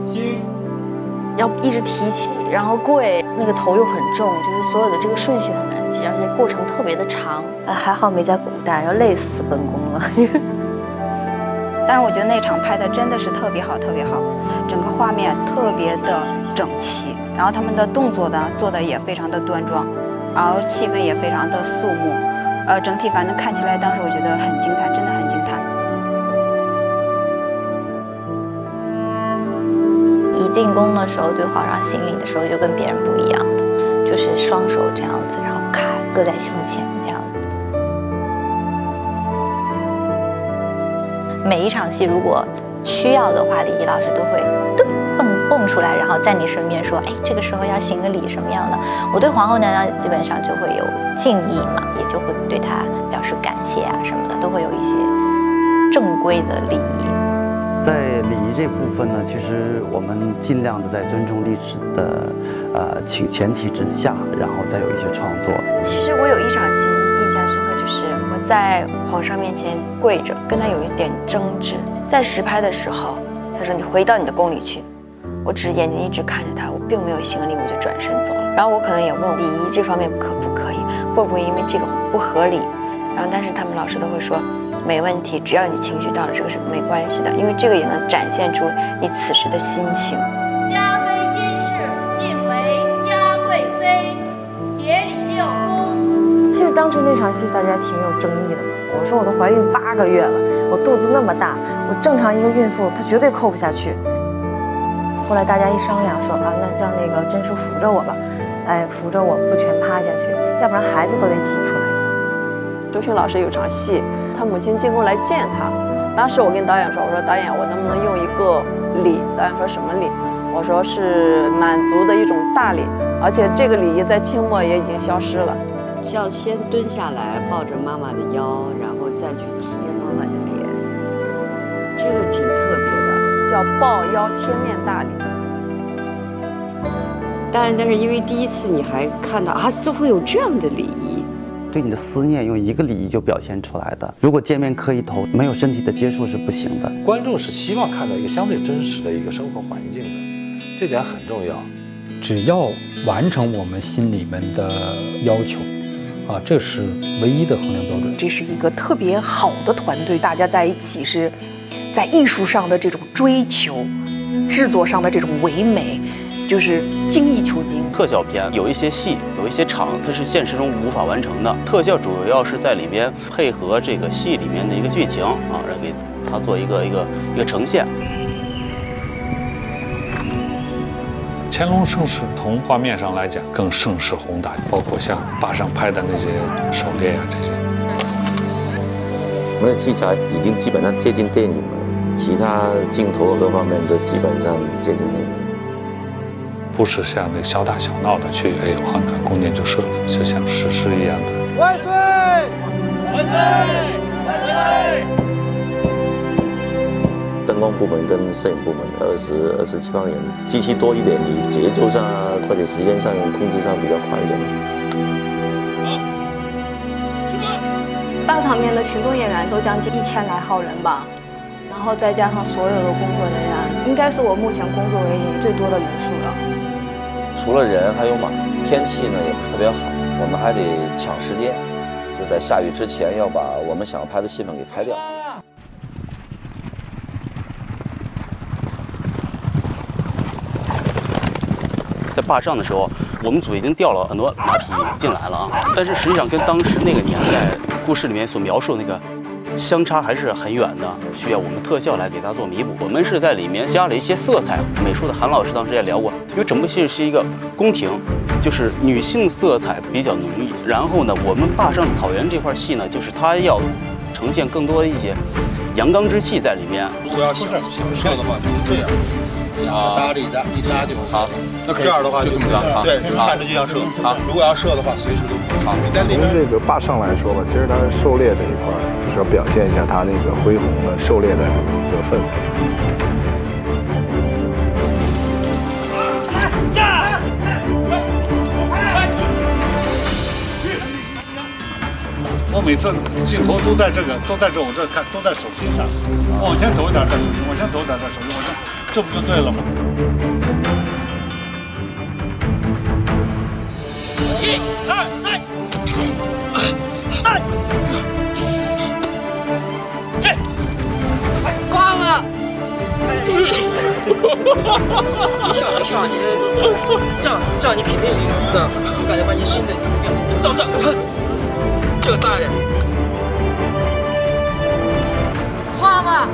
Speaker 30: 行。
Speaker 11: 要一直提气，然后跪，那个头又很重，就是所有的这个顺序很难记，而且过程特别的长。
Speaker 2: 还好没在古代，要累死本宫了。
Speaker 10: 但是我觉得那场拍的真的是特别好，特别好，整个画面特别的整齐，然后他们的动作呢做的也非常的端庄，然后气氛也非常的肃穆，整体反正看起来当时我觉得很惊叹，真的很惊叹。
Speaker 23: 一进宫的时候对皇上行礼的时候就跟别人不一样的，就是双手这样子，然后咔搁在胸前这样子。每一场戏如果需要的话，礼仪老师都会蹦出来，然后在你身边说，哎，这个时候要行个礼什么样的。我对皇后娘娘基本上就会有敬意嘛，也就会对她表示感谢啊什么的，都会有一些正规的礼仪。
Speaker 24: 在礼仪这部分呢，其实我们尽量的在尊重历史的前提之下，然后再有一些创作。
Speaker 2: 其实我有一场戏印象深刻，就是我在皇上面前跪着，跟他有一点争执。在实拍的时候，他说：“你回到你的宫里去。”我只眼睛一直看着他，我并没有行礼，我就转身走了。然后我可能也问礼仪这方面可不可以，会不会因为这个不合理？然后但是他们老师都会说没问题，只要你情绪到了，这个是没关系的，因为这个也能展现出你此时的心情。
Speaker 29: 嘉妃金氏晋为嘉贵妃，协理6宫。
Speaker 18: 其实当时那场戏大家挺有争议的。我说我都怀孕8个月了，我肚子那么大，我正常一个孕妇她绝对扣不下去。后来大家一商量说啊，那让那个甄叔扶着我吧，哎，扶着我不全趴下去，要不然孩子都得挤出来。
Speaker 27: 周迅老师有场戏，他母亲进宫来见他，当时我跟导演说，我说导演，我能不能用一个礼？导演说什么礼？我说是满族的一种大礼，而且这个礼仪在清末也已经消失了。
Speaker 1: 要先蹲下来抱着妈妈的腰，然后再去贴妈妈的脸，这个挺特别的，
Speaker 27: 叫抱腰贴面大礼。
Speaker 1: 但是因为第一次你还看到啊，这会有这样的礼仪。
Speaker 24: 对你的思念用一个礼仪就表现出来的。如果见面磕一头，没有身体的接触是不行的。
Speaker 5: 观众是希望看到一个相对真实的一个生活环境的，这点很重要。
Speaker 6: 只要完成我们心里面的要求，啊，这是唯一的衡量标准。
Speaker 7: 这是一个特别好的团队，大家在一起是在艺术上的这种追求，制作上的这种唯美。就是精益求精。
Speaker 8: 特效片有一些戏，有一些场，它是现实中无法完成的。特效主要是在里边配合这个戏里面的一个剧情啊，来给它做一个呈现。
Speaker 5: 乾隆盛世从画面上来讲更声势宏大，包括像坝上拍的那些狩猎啊这些。
Speaker 13: 我们的器材已经基本上接近电影了，其他镜头各方面都基本上接近电影。
Speaker 5: 不是像那小打小闹的去我看看弓箭就射了，就像史诗一样的。
Speaker 14: 万岁！万岁！万岁！
Speaker 13: 灯光部门跟摄影部门27万人，机器多一点，你节奏上或者时间上控制上比较快一点。
Speaker 10: 大场面的群众演员都将近1000来号人吧，然后再加上所有的工作人员，应该是我目前工作为最多的人数了。
Speaker 13: 除了人还有马，天气呢也不是特别好，我们还得抢时间，就在下雨之前要把我们想要拍的戏份给拍掉。
Speaker 8: 在坝上的时候，我们组已经调了很多马匹进来了啊，但是实际上跟当时那个年代故事里面所描述的那个相差还是很远的，需要我们特效来给它做弥补。我们是在里面加了一些色彩，美术的韩老师当时也聊过，因为整部戏是一个宫廷，就是女性色彩比较浓郁。然后呢，我们坝上草原这块戏呢，就是它要呈现更多的一些阳刚之气在里面。
Speaker 16: 如果要想射的话，就是这样。搭着一搭就
Speaker 8: 好，
Speaker 16: 那这样的话就这么着，对，看着就像射。好，如果要射的话，随时都可以。好，你在那边
Speaker 20: 这个坝上来说吧，其实它狩猎这一块是要表现一下它那个恢宏的狩猎的一个氛围。
Speaker 5: 我每次镜头都在这我这看，都在手心上，往前走一点在手心，往前走一点在手心，这不是对了吗
Speaker 14: ？1、2、3，这，挂了！没事，你这样你肯定赢的，我感觉把你身体变好，到这，这个大人，花吗？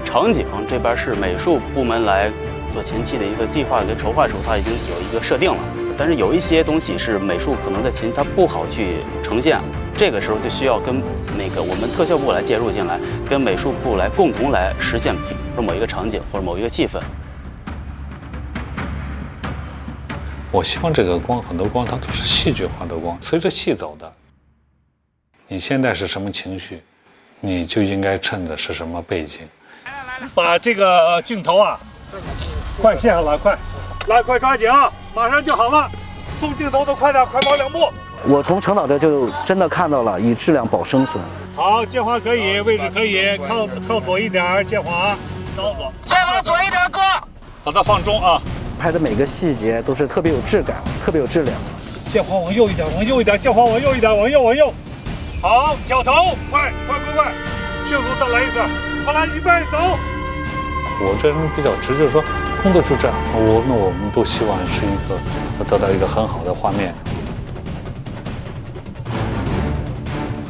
Speaker 8: 场景这边是美术部门来做前期的一个计划跟筹划的时候，它已经有一个设定了。但是有一些东西是美术可能在前期它不好去呈现，这个时候就需要跟那个我们特效部来介入进来，跟美术部来共同来实现某一个场景或者某一个气氛。
Speaker 5: 我希望这个光，很多光它都是戏剧化的光，随着戏走的。你现在是什么情绪，你就应该衬的是什么背景。
Speaker 3: 把这个镜头啊，快卸下来，快，来，快抓紧啊，马上就好了。送镜头的快点，快跑2步。
Speaker 24: 我从陈导这就真的看到了以质量保生存。
Speaker 3: 好，建华可以，位置可以，靠左一点，建华，稍左，
Speaker 14: 再往左一点，哥。
Speaker 3: 把它放中啊。
Speaker 24: 拍的每个细节都是特别有质感，特别有质量。
Speaker 3: 建华往右一点，往右一点，建华往右一点，往右，往右。好，掉头，快，迅速再来一次。好了，预备，走。
Speaker 5: 我这人比较直，就是说工作就这样，那我们都希望是一个得到一个很好的画面。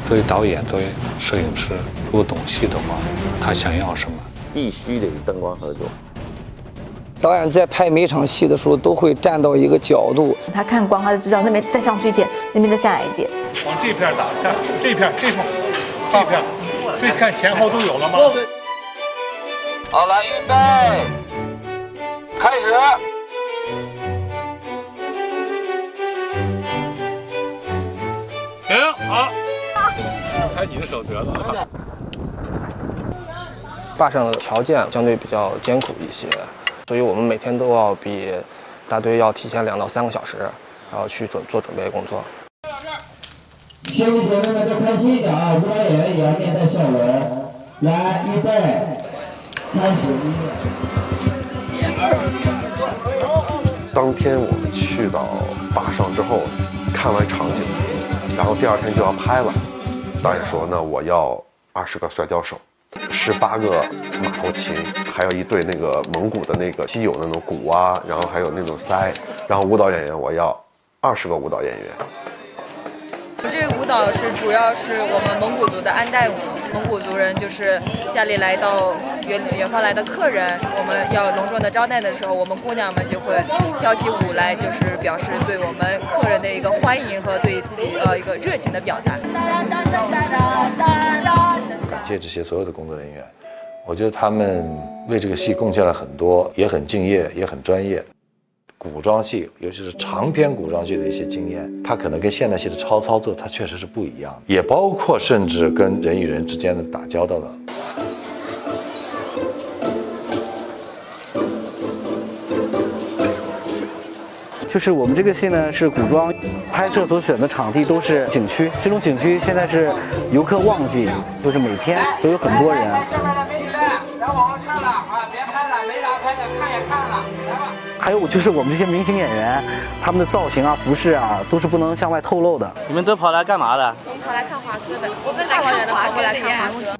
Speaker 5: 作为导演，作为摄影师，如果懂戏的话，他想要什么，
Speaker 13: 必须得灯光合作。
Speaker 30: 导演在拍每场戏的时候，都会站到一个角度，
Speaker 11: 他看光，他就知道那边再上去一点，那边再下来一点。
Speaker 3: 往这片打，看这片，所以看前后都有了吗？
Speaker 14: 好了，预备，开始。
Speaker 3: 停，好。拍你的手得了。
Speaker 30: 坝上的条件相对比较艰苦一些，所以我们每天都要比大队要提前2到3个小时，然后去做准备工作。
Speaker 4: 兄弟姐妹们都开心一点啊！舞蹈演员也要面带笑容。来，预备，开始。
Speaker 9: 当天我们去到坝上之后，看完场景，然后第2天就要拍了。导演说：“那我要20个摔跤手，18个马头琴，还有一对那个蒙古的那个稀有的那种鼓啊，然后还有那种塞，然后舞蹈演员我要20个舞蹈演员。”
Speaker 12: 这个舞蹈主要是我们蒙古族的安代舞，蒙古族人就是家里来到远方来的客人，我们要隆重的招待的时候，我们姑娘们就会跳起舞来，就是表示对我们客人的一个欢迎和对自己一个热情的表达。
Speaker 15: 感谢这些所有的工作人员，我觉得他们为这个戏贡献了很多，也很敬业，也很专业。古装戏，尤其是长篇古装剧的一些经验，它可能跟现代戏的操作，它确实是不一样的，也包括甚至跟人与人之间的打交道的。
Speaker 24: 就是我们这个戏呢是古装，拍摄所选的场地都是景区，这种景区现在是游客旺季，就是每天都有很多人。还有就是我们这些明星演员，他们的造型啊、服饰啊，都是不能向外透露的。
Speaker 8: 你们都跑来干嘛的？
Speaker 12: 我们跑来看华哥的，我们来看华哥，来看华哥。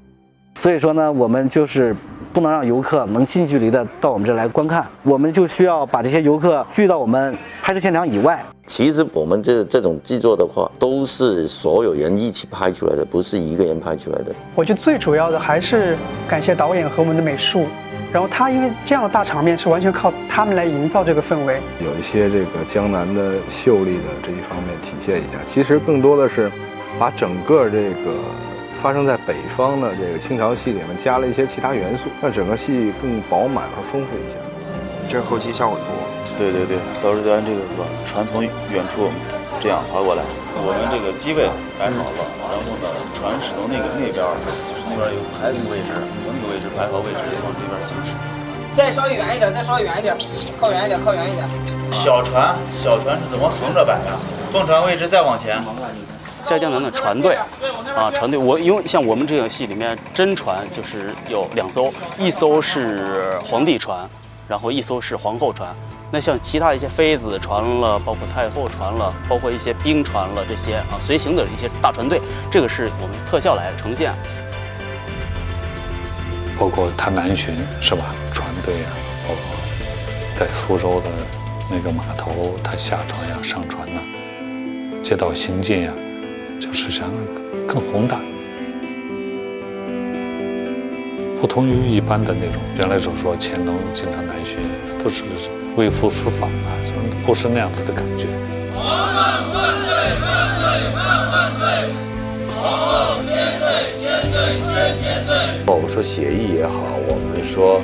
Speaker 24: 所以说呢，我们就是不能让游客能近距离的到我们这来观看，我们就需要把这些游客聚到我们拍摄现场以外。
Speaker 13: 其实我们这种制作的话，都是所有人一起拍出来的，不是一个人拍出来的。
Speaker 17: 我觉得最主要的还是感谢导演和我们的美术。然后他因为这样的大场面是完全靠他们来营造这个氛围，
Speaker 20: 有一些这个江南的秀丽的这一方面体现一下。其实更多的是把整个这个发生在北方的这个清朝戏里面加了一些其他元素，让整个戏更饱满和丰富一下。
Speaker 8: 这是后期效果图。对，到时候咱这个船从远处这样划过来，我们这个机位摆好了，然后呢，船是从那边，就是那边有排那个位置，从那个位置摆好位置往这边行驶。
Speaker 30: 再稍远一点，再稍远一点，靠远一点，靠远一点。
Speaker 8: 小船是怎么横着摆的？凤船位置再往前。下江南的船队啊，船队因为像我们这个戏里面真船就是有2艘，一艘是皇帝船，然后一艘是皇后船。那像其他一些妃子船了，包括太后船了，包括一些兵船了，这些啊随行的一些大船队，这个是我们特效来呈现。
Speaker 5: 包括他南巡是吧？船队啊，包括在苏州的那个码头，他下船呀、上船呐、街道行进呀，就是想更宏大。不同于一般的那种，原来就说乾隆经常南巡，都是微服私访啊，不是那样子的感觉。
Speaker 29: 皇上万岁万岁万万岁！皇后千岁千岁千岁！
Speaker 15: 我们说写意也好，我们说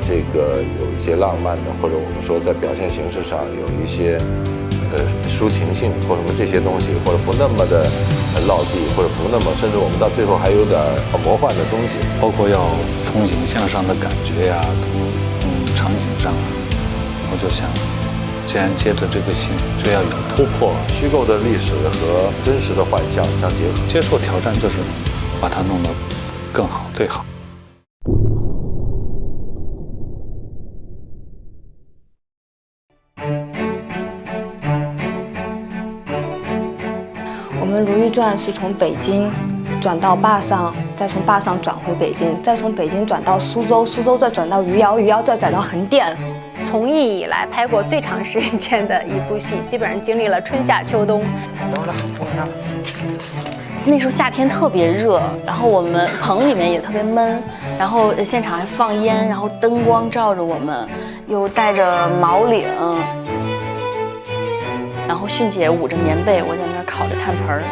Speaker 15: 这个有一些浪漫的，或者我们说在表现形式上有一些抒情性或什么这些东西，或者不那么的落地，或者不那么，甚至我们到最后还有点魔幻的东西，
Speaker 5: 包括要从影像上的感觉呀，从场景上，我就想，既然接着这个戏，就要有突破，
Speaker 15: 虚构的历史和真实的幻象相结合，
Speaker 5: 接受挑战，就是把它弄得更好，最好。
Speaker 2: 我们《如懿传》是从北京转到坝上，再从坝上转回北京，再从北京转到苏州，苏州再转到余姚，余姚再转到横店。
Speaker 18: 从艺以来拍过最长时间的一部戏，基本上经历了春夏秋冬。
Speaker 11: 那时候夏天特别热，然后我们棚里面也特别闷，然后现场还放烟，然后灯光照着我们，又戴着毛领。然后迅姐捂着棉被，我在那儿烤着炭盆儿。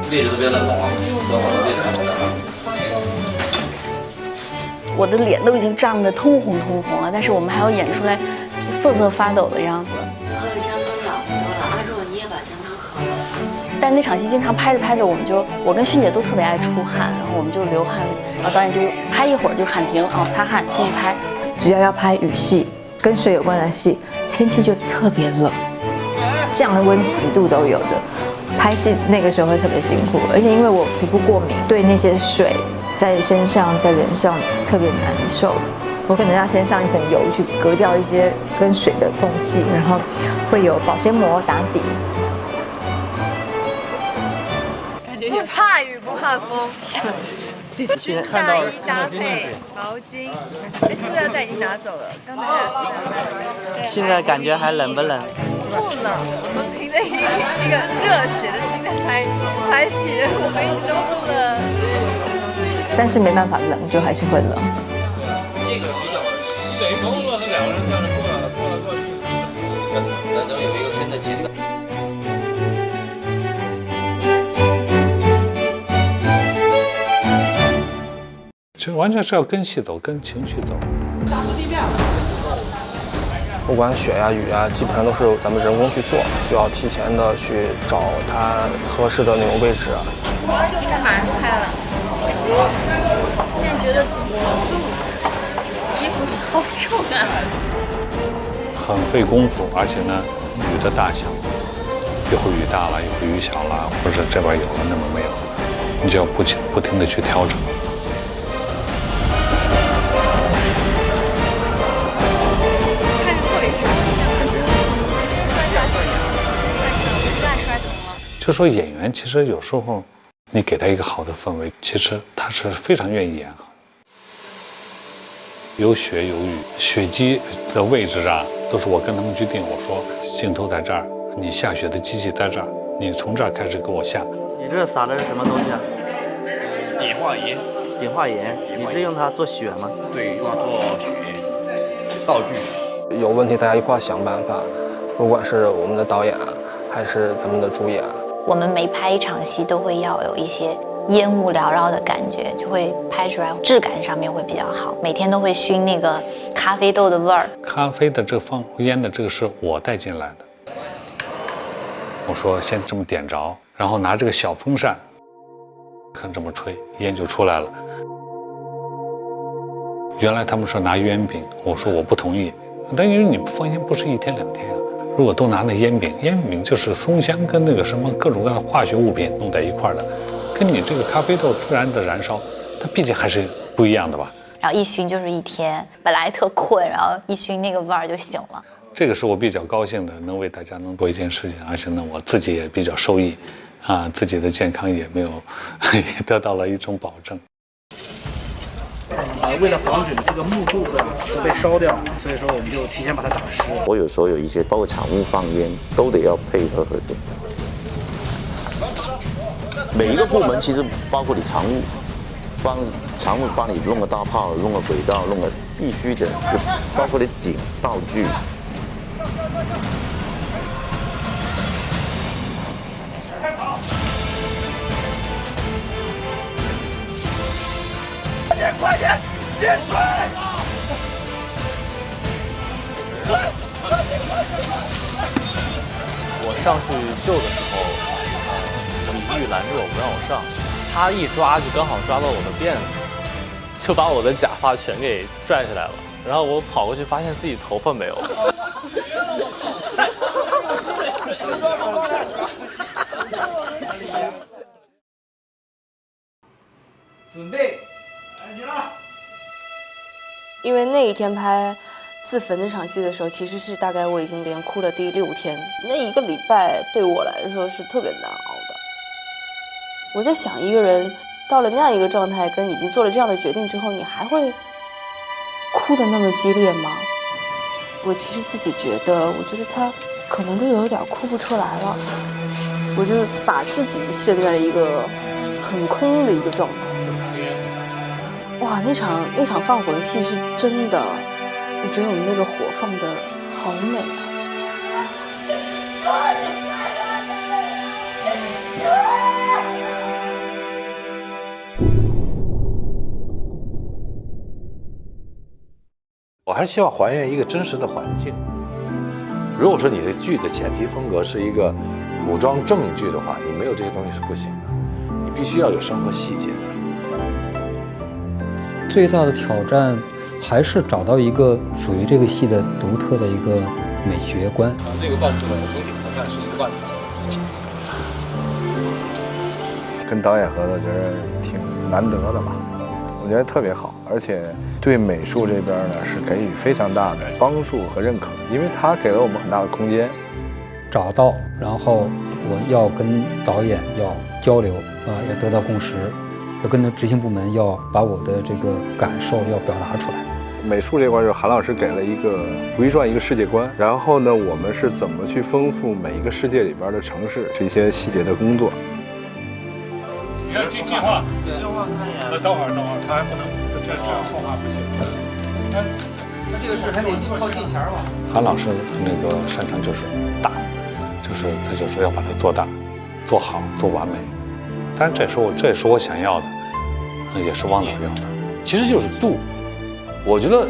Speaker 13: 位置特别冷啊，
Speaker 11: 我的脸都已经涨得通红通红了，但是我们还要演出来瑟瑟发抖的样子。
Speaker 1: 喝了姜汤暖和多了，阿若你也把姜汤喝了。
Speaker 11: 但是那场戏经常拍着拍着，我跟迅姐都特别爱出汗，然后我们就流汗，然后导演就拍一会儿就喊停，擦汗继续拍。
Speaker 2: 只要拍雨戏跟水有关的戏，天气就特别冷。降温10度都有的，拍戏那个时候会特别辛苦，而且因为我皮肤过敏，对那些水在身上在脸上特别难受，我可能要先上一层油去隔掉一些跟水的缝隙，然后会有保鲜膜打底。
Speaker 19: 不怕雨不怕风，军大衣搭配毛巾，塑料袋已经拿走了，刚才还有塑料袋。
Speaker 21: 现在感觉还冷不冷？
Speaker 19: 不冷，我们凭着一个热血的心在拍戏，我们一直都不冷。
Speaker 2: 但是没办法，冷就还是会冷。
Speaker 13: 这个比较对，工作是2个人这样过来过去，那都有一个跟着紧的。
Speaker 5: 其实完全是要跟戏走，跟情绪走。
Speaker 30: 不管雪呀、雨呀，基本上都是咱们人工去做，需要提前的去找它合适的那种位置啊。
Speaker 18: 这马上开了，现在觉得好重啊，衣服好重啊。
Speaker 5: 很费功夫，而且呢，雨的大小，一会儿雨大了，一会儿雨小了，或者这边有了那边没有，你就要不停的去调整。就说演员其实有时候，你给他一个好的氛围，其实他是非常愿意演好。有雪有雨，雪机的位置啊，都是我跟他们去定。我说镜头在这儿，你下雪的机器在这儿，你从这儿开始给我下。
Speaker 21: 你这撒的是什么东西啊？
Speaker 16: 碘化盐。
Speaker 21: 碘化盐，你是用它做雪吗？
Speaker 16: 对，用它做雪，道具雪。
Speaker 30: 有问题大家一块想办法，不管是我们的导演还是咱们的主演。
Speaker 10: 我们每拍一场戏都会要有一些烟雾缭绕的感觉，就会拍出来质感上面会比较好。每天都会熏那个咖啡豆的味儿。
Speaker 5: 咖啡的这放烟的这个是我带进来的。我说先这么点着，然后拿这个小风扇，看这么吹，烟就出来了。原来他们说拿烟饼，我说我不同意，但因为你放烟不是1天2天啊。如果都拿那烟饼，烟饼就是松香跟那个什么各种各样的化学物品弄在一块的，跟你这个咖啡豆自然的燃烧，它毕竟还是不一样的吧。
Speaker 10: 然后一熏就是1天，本来特困，然后一熏那个味儿就醒了。
Speaker 5: 这个是我比较高兴的，能为大家能做一件事情，而且呢，我自己也比较受益，自己的健康也没有，也得到了一种保证。
Speaker 22: 为了防止这个木柱子都被烧掉，所以说我们就提前把它打湿。
Speaker 13: 我有时候有一些包括场务放烟，都得要配合合作。每一个部门其实包括你常务，常务帮你弄个大炮，弄个轨道，弄个必须的，就包括你景道具。
Speaker 29: 快点接水！快点！
Speaker 3: 上去救的时候，李玉拦着我不让我上，他一抓就刚好抓到我的辫子，就把我的假发全给拽下来了。然后我跑过去，发现自己头发没有。
Speaker 4: 准备，来起了。
Speaker 11: 因为那一天拍自焚那场戏的时候，其实是大概我已经连哭了第6天，那1个礼拜对我来说是特别难熬的。我在想，一个人到了那样一个状态，跟已经做了这样的决定之后，你还会哭得那么激烈吗？我其实自己觉得他可能都有点哭不出来了。我就把自己陷在了一个很空的一个状态。哇，那场放火的戏是真的，我觉得我们那个火放得好美啊！
Speaker 15: 我还是希望还原一个真实的环境。如果说你的剧的前提风格是一个古装正剧的话，你没有这些东西是不行的，你必须要有生活细节。
Speaker 6: 最大的挑战还是找到一个属于这个戏的独特的一个美学观。
Speaker 3: 这个报纸从顶上看是一个万字形。
Speaker 20: 跟导演合作，觉得挺难得的吧，我觉得特别好，而且对美术这边呢是给予非常大的帮助和认可，因为他给了我们很大的空间。
Speaker 6: 找到，然后我要跟导演要交流要得到共识。要跟着执行部门要把我的这个感受要表达出来。
Speaker 20: 美术这块是韩老师给了一个《如懿传》一个世界观，然后呢，我们是怎么去丰富每一个世界里边的城市这些细节的工作。
Speaker 5: 你要进化，进化看一眼。等会儿，他还不能，这样说话不行。
Speaker 4: 那这个事还得靠近前吧？
Speaker 5: 韩老师那个擅长就是大，就是他就是要把它做大、做好、做完美。但是这也是我想要的，也是汪导要的，
Speaker 15: 其实就是度。我觉得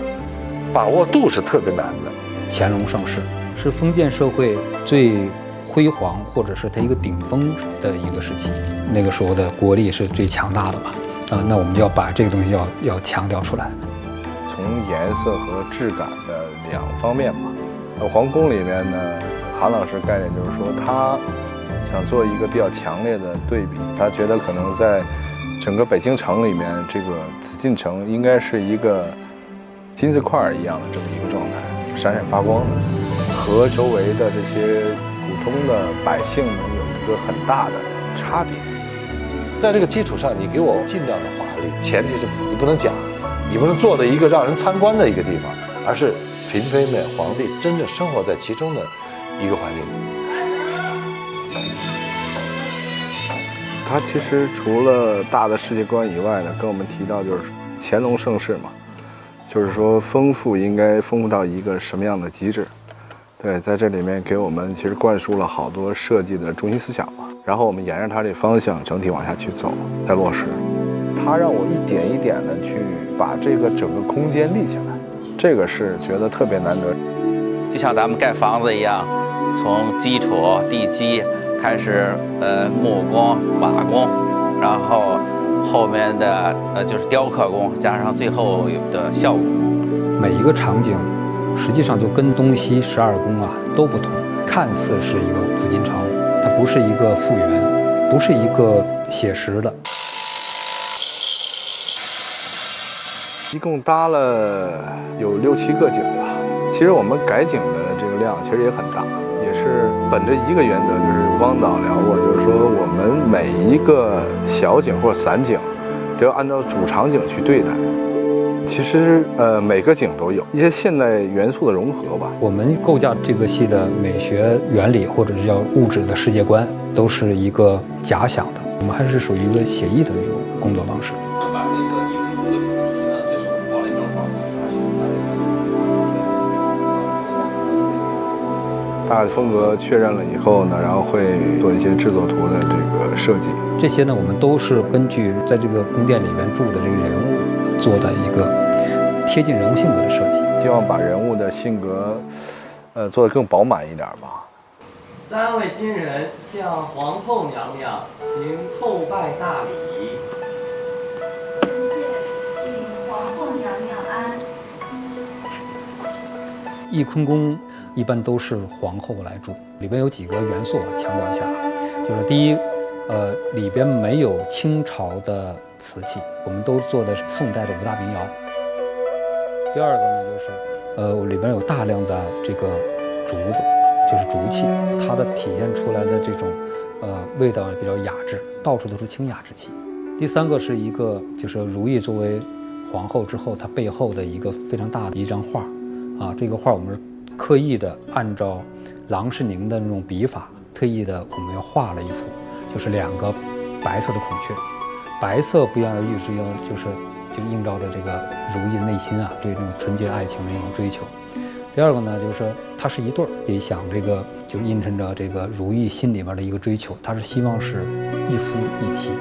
Speaker 15: 把握度是特别难的。
Speaker 6: 乾隆盛世是封建社会最辉煌或者是它一个顶峰的一个时期，那个时候的国力是最强大的嘛。那我们就要把这个东西要强调出来。
Speaker 20: 从颜色和质感的2方面吧。皇宫里面呢，韩老师概念就是说他想做一个比较强烈的对比，他觉得可能在整个北京城里面，这个紫禁城应该是一个金字块一样的这么一个状态，闪闪发光的，和周围的这些普通的百姓们有一个很大的差别。
Speaker 15: 在这个基础上，你给我尽量的华丽，前提是你不能假，你不能做的一个让人参观的一个地方，而是嫔妃们、皇帝真正生活在其中的一个环境里。
Speaker 20: 他其实除了大的世界观以外呢，跟我们提到就是乾隆盛世嘛，就是说丰富应该丰富到一个什么样的极致。对，在这里面给我们其实灌输了好多设计的中心思想吧，然后我们沿着他这方向整体往下去走，再落实。他让我一点一点的去把这个整个空间立起来，这个是觉得特别难得。
Speaker 7: 就像咱们盖房子一样，从基础地基开始，木工、瓦工，然后后面的就是雕刻工，加上最后的效果。
Speaker 6: 每一个场景，实际上就跟东西12宫都不同。看似是一个紫禁城，它不是一个复原，不是一个写实的。
Speaker 20: 一共搭了有6、7个景吧。其实我们改景的这个量其实也很大。也是本着一个原则，就是汪导聊过，就是说我们每一个小景或者散景都要按照主场景去对待。其实每个景都有一些现代元素的融合吧。
Speaker 6: 我们构架这个戏的美学原理或者是叫物质的世界观，都是一个假想的，我们还是属于一个写意的一种工作方式。
Speaker 20: 大的风格确认了以后呢，然后会做一些制作图的这个设计。
Speaker 6: 这些呢，我们都是根据在这个宫殿里面住的这个人物做的一个贴近人物性格的设计，
Speaker 20: 希望把人物的性格，做得更饱满一点吧。
Speaker 9: 3位新人向皇后娘娘行后拜大礼。
Speaker 18: 臣妾请皇后娘娘安。
Speaker 6: 翊坤宫一般都是皇后来住，里边有几个元素强调一下，就是第一，里边没有清朝的瓷器，我们都做的是宋代的5大名窑。第二个呢，就是里边有大量的这个竹子，就是竹器，它的体现出来的这种味道比较雅致，到处都是清雅之气。第三个是一个就是如意作为皇后之后，她背后的一个非常大的一张画，啊，这个画我们是刻意的按照郎世宁的那种笔法，特意的我们要画了一幅，就是2个白色的孔雀，白色不言而喻是要就映照着这个如意的内心啊，对这种纯洁爱情的一种追求。第二个呢，就是它是一对儿，也想这个就是映衬着这个如意心里边的一个追求，他是希望是一夫一妻。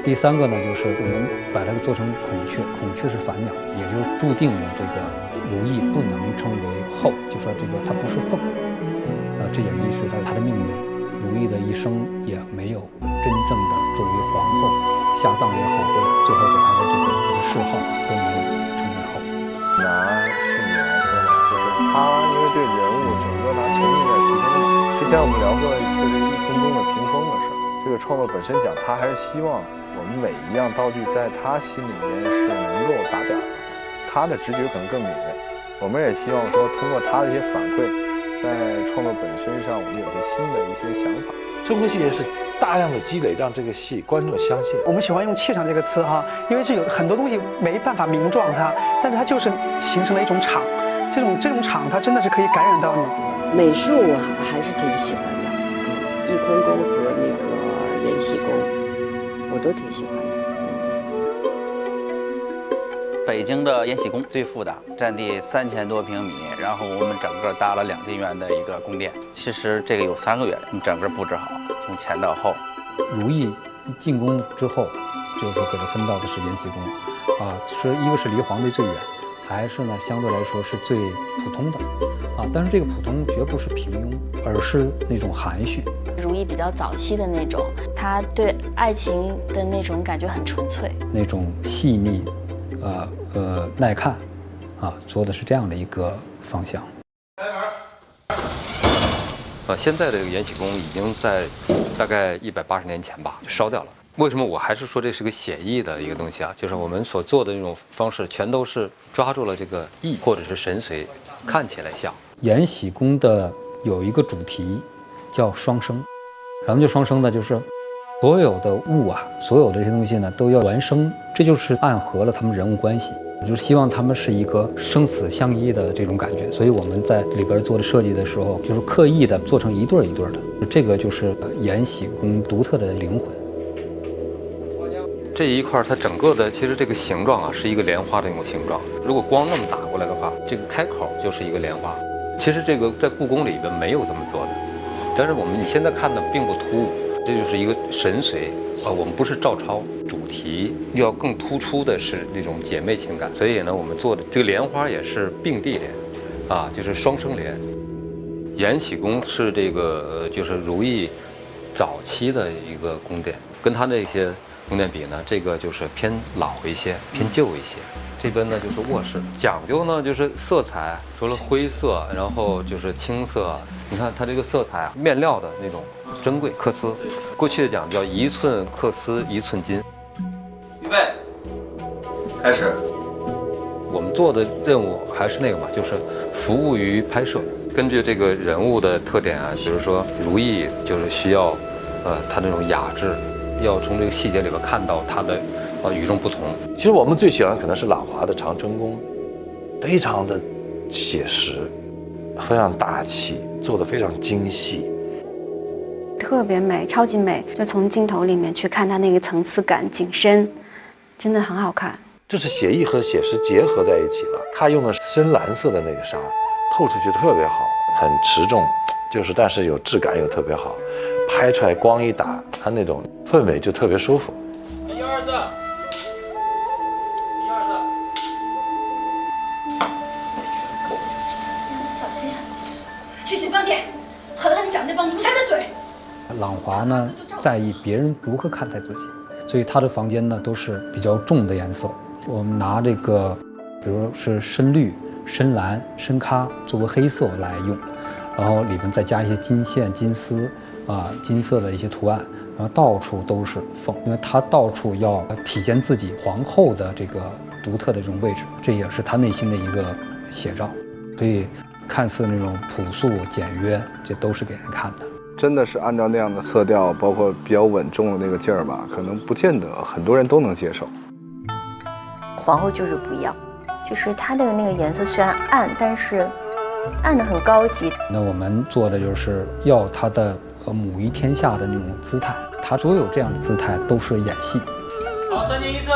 Speaker 6: 第三个呢，就是我们把它做成孔雀，孔雀是反鸟，也就注定了这个如意不能称为后，就说这个它不是凤，这也意识到她的命运，如意的一生也没有真正的作为皇后下葬也好，或者最后给她的这个谥号都没有称为后。
Speaker 20: 拿去年来说呢，就是他因为对人物整个他沉浸在其中嘛。之前我们聊过一次这个翊坤宫的屏风的事儿，这个创作本身讲，他还是希望我们每一样道具在他心里面是能够打点的，他的直觉可能更敏锐。我们也希望说，通过他的一些反馈，在创作本身上，我们有些新的一些想法。
Speaker 15: 这部戏也是大量的积累，让这个戏观众相信。
Speaker 12: 我们喜欢用气场这个词哈，因为这有很多东西没办法名状它，但是它就是形成了一种场，这种场它真的是可以感染到你。
Speaker 1: 美术我还是挺喜欢的，翊坤宫和那个延禧宫，我都挺喜欢的。
Speaker 7: 北京的延禧宫最复大，占地3000多平米，然后我们整个搭了2进院的一个宫殿。其实这个有3个月，整个布置好，从前到后。
Speaker 6: 如意一进宫之后，就是给他分到的是延禧宫，啊，一个是离皇帝最远，还是呢相对来说是最普通的，啊，但是这个普通绝不是平庸，而是那种含蓄。
Speaker 14: 如意比较早期的那种，他对爱情的那种感觉很纯粹，
Speaker 6: 那种细腻。耐看，啊，做的是这样的一个方向。
Speaker 17: 现在的这个延禧宫已经在大概180年前吧烧掉了。为什么我还是说这是个写意的一个东西啊？就是我们所做的那种方式，全都是抓住了这个意或者是神髓，看起来像。
Speaker 6: 延禧宫的有一个主题叫双生，什么叫双生呢？就是所有的物啊，所有的这些东西呢，都要孪生，这就是暗合了他们人物关系。我就希望他们是一个生死相依的这种感觉，所以我们在里边做的设计的时候，就是刻意的做成一对一对的，这个就是延禧宫独特的灵魂。
Speaker 17: 这一块它整个的其实这个形状啊，是一个莲花的那种形状。如果光那么打过来的话，这个开口就是一个莲花。其实这个在故宫里边没有这么做的，但是你现在看的并不突兀。这就是一个神髓啊，我们不是照抄，主题要更突出的是那种姐妹情感，所以呢，我们做的这个莲花也是并蒂莲，啊，就是双生莲。延禧宫是这个就是如意早期的一个宫殿，跟它那些宫殿比呢，这个就是偏老一些，偏旧一些。这边呢就是卧室，讲究呢就是色彩，除了灰色，然后就是青色。你看它这个色彩啊，面料的那种珍贵缂丝，过去的讲叫1寸缂丝1寸金。
Speaker 16: 预备，开始。
Speaker 17: 我们做的任务还是那个嘛，就是服务于拍摄，根据这个人物的特点啊，比如说如意就是需要，它那种雅致，要从这个细节里边看到它的与众不同。
Speaker 15: 其实我们最喜欢可能是朗华的长春宫，非常的写实，非常大气，做得非常精细，
Speaker 23: 特别美，超级美。就从镜头里面去看它那个层次感、景深，真的很好看。
Speaker 15: 这是写意和写实结合在一起了。他用的深蓝色的那个纱，透出去特别好，很持重，但是有质感又特别好，拍出来光一打，它那种氛围就特别舒服。
Speaker 16: 1、2、3，1、2、3。
Speaker 18: 小心，去信芳殿，好了，你
Speaker 2: 讲那帮奴才的嘴。
Speaker 6: 朗华呢，在意别人如何看待自己，所以他的房间呢都是比较重的颜色。我们拿这个，比如是深绿、深蓝、深咖作为黑色来用，然后里面再加一些金线、金丝金色的一些图案，然后到处都是凤，因为他到处要体现自己皇后的这个独特的这种位置，这也是他内心的一个写照。所以看似那种朴素简约，这都是给人看的。
Speaker 20: 真的是按照那样的色调，包括比较稳重的那个劲儿吧，可能不见得很多人都能接受。
Speaker 8: 皇后就是不一样，就是她的那个颜色虽然暗，但是暗的很高级。
Speaker 6: 那我们做的就是要她的母仪天下的那种姿态，她所有这样的姿态都是演戏。
Speaker 4: 好，3年1次。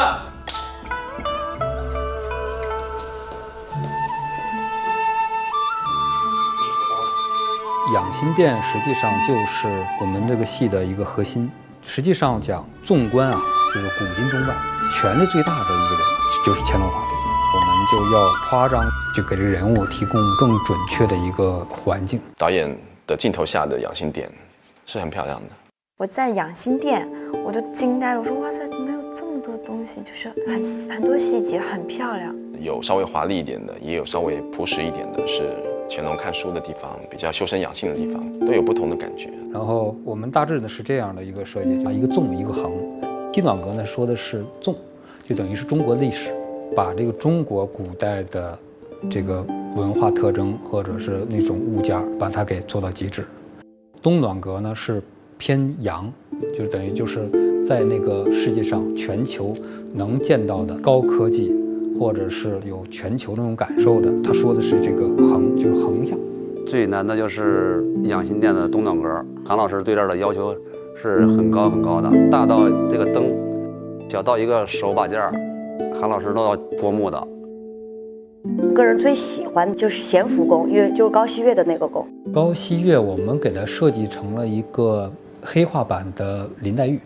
Speaker 6: 养心殿实际上就是我们这个戏的一个核心。实际上讲，纵观就是古今中外权力最大的一个人就是乾隆皇帝。我们就要夸张，就给这个人物提供更准确的一个环境。
Speaker 19: 导演的镜头下的养心殿是很漂亮的。
Speaker 21: 我在养心殿，我都惊呆了，我说哇塞，怎么有这么多东西？就是很多细节，很漂亮。
Speaker 19: 有稍微华丽一点的，也有稍微朴实一点的，是乾隆看书的地方，比较修身养性的地方，都有不同的感觉。
Speaker 6: 然后我们大致呢是这样的一个设计，一个纵一个横。金暖阁呢说的是纵，就等于是中国历史，把这个中国古代的这个文化特征或者是那种物件，把它给做到极致。东暖阁呢是偏阳，就是等于就是在那个世界上全球能见到的高科技，或者是有全球那种感受的，他说的是这个横，就是横向。
Speaker 24: 最难的就是养心殿的东暖阁，韩老师对这儿的要求是很高很高的，大到这个灯，小到一个手把件儿，韩老师都要拨木的。
Speaker 25: 个人最喜欢就是咸福宫，因为就是高希月的那个宫。
Speaker 6: 高希月我们给它设计成了一个黑化版的林黛玉。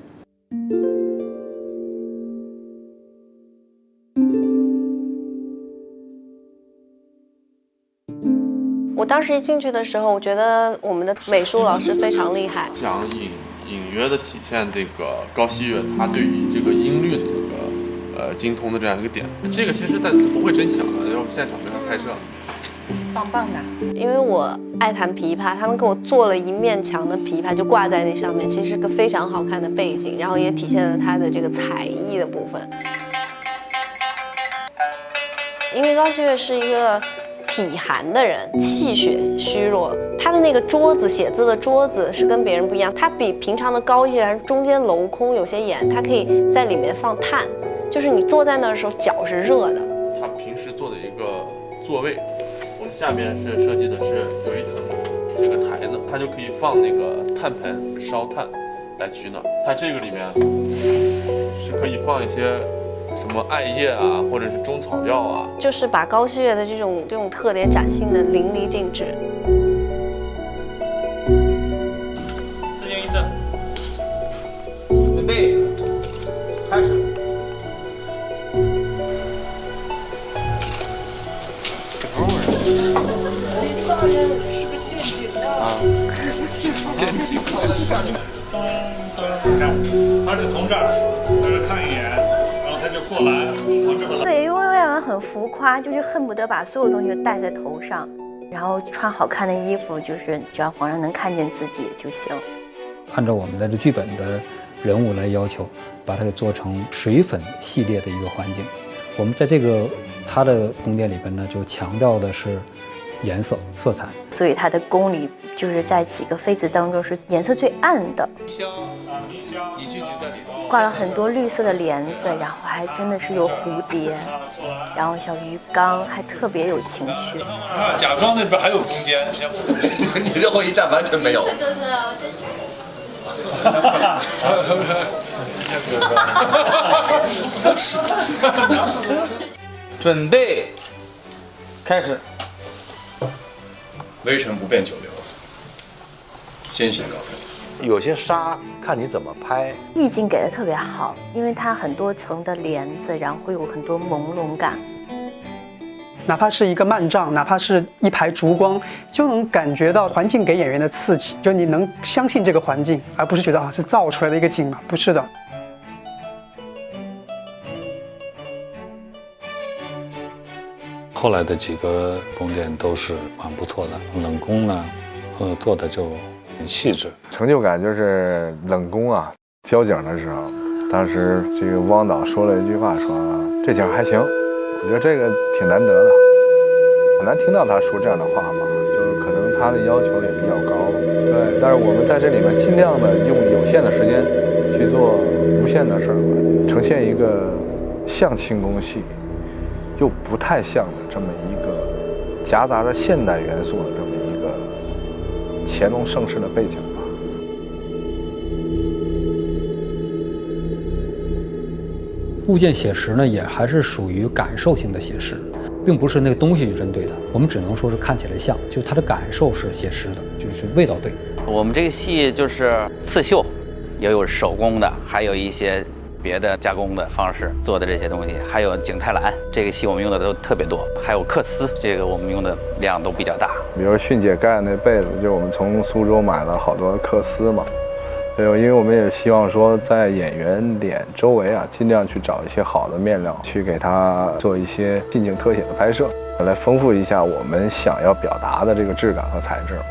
Speaker 11: 我当时一进去的时候，我觉得我们的美术老师非常厉害，
Speaker 26: 想隐约的体现这个高希月他对于这个音律的一个精通的这样一个点。这个其实但不会真响的，要现场给他拍摄。
Speaker 11: 棒棒的。因为我爱弹琵琶，他们给我做了一面墙的琵琶，就挂在那上面，其实是个非常好看的背景，然后也体现了他的这个才艺的部分。因为高希月是一个体寒的人，气血虚弱，他的那个桌子写字的桌子是跟别人不一样，他比平常的高一些，中间镂空有些檐，他可以在里面放炭，就是你坐在那儿的时候脚是热的。
Speaker 26: 他平时坐的一个座位，我们下面是设计的是有一层这个台子，它就可以放那个炭盆烧炭来取暖。它这个里面是可以放一些什么艾叶啊，或者是中草药啊，
Speaker 11: 就是把高希月的这种特点展现的淋漓尽致。
Speaker 4: 4年1次，准备，开始。
Speaker 16: 是个陷阱啊！陷阱。他是从这儿，他是看一眼。他就过来，往这边来。
Speaker 8: 对，因为外文很浮夸，就是恨不得把所有东西都戴在头上，然后穿好看的衣服，就是只要皇上能看见自己就行。
Speaker 6: 按照我们的这剧本的人物来要求，把它给做成水粉系列的一个环境。我们在这个它的宫殿里边呢，就强调的是颜色、色彩。
Speaker 8: 所以它的宫里就是在几个妃子当中是颜色最暗的。挂了很多绿色的帘子，然后还真的是有蝴蝶，然后小鱼缸，还特别有情趣。
Speaker 16: 假装那边还有空间，
Speaker 13: 你最后一站完全没有。
Speaker 4: 准备，开始。
Speaker 16: 微尘不变久留，先行高飞。
Speaker 15: 有些纱看你怎么拍，
Speaker 8: 意境给的特别好，因为它很多层的帘子，然后会有很多朦胧感。
Speaker 12: 哪怕是一个幔帐，哪怕是一排烛光，就能感觉到环境给演员的刺激，就你能相信这个环境，而不是觉得是造出来的一个景嘛，不是的。
Speaker 15: 后来的几个宫殿都是蛮不错的，冷宫呢，做的就很细致。
Speaker 20: 成就感就是冷宫啊，交景的时候，当时这个汪导说了一句话，说这景还行，我觉得这个挺难得的，很难听到他说这样的话嘛，就是可能他的要求也比较高，对。但是我们在这里面尽量的用有限的时间去做无限的事儿吧，呈现一个像清宫戏，又不太像的这么一个夹杂着现代元素的这么一个乾隆盛世的背景吧。
Speaker 6: 物件写实呢，也还是属于感受性的写实，并不是那个东西去针对的。我们只能说是看起来像，就是它的感受是写实的，就是味道对。
Speaker 7: 我们这个戏就是刺绣，也有手工的，还有一些别的加工的方式做的这些东西，还有景泰蓝，这个戏我们用的都特别多，还有缂丝，这个我们用的量都比较大。
Speaker 20: 比如迅姐盖的那被子，就我们从苏州买了好多缂丝嘛。对，因为我们也希望说，在演员脸周围啊，尽量去找一些好的面料，去给它做一些近景特写的拍摄，来丰富一下我们想要表达的这个质感和材质嘛。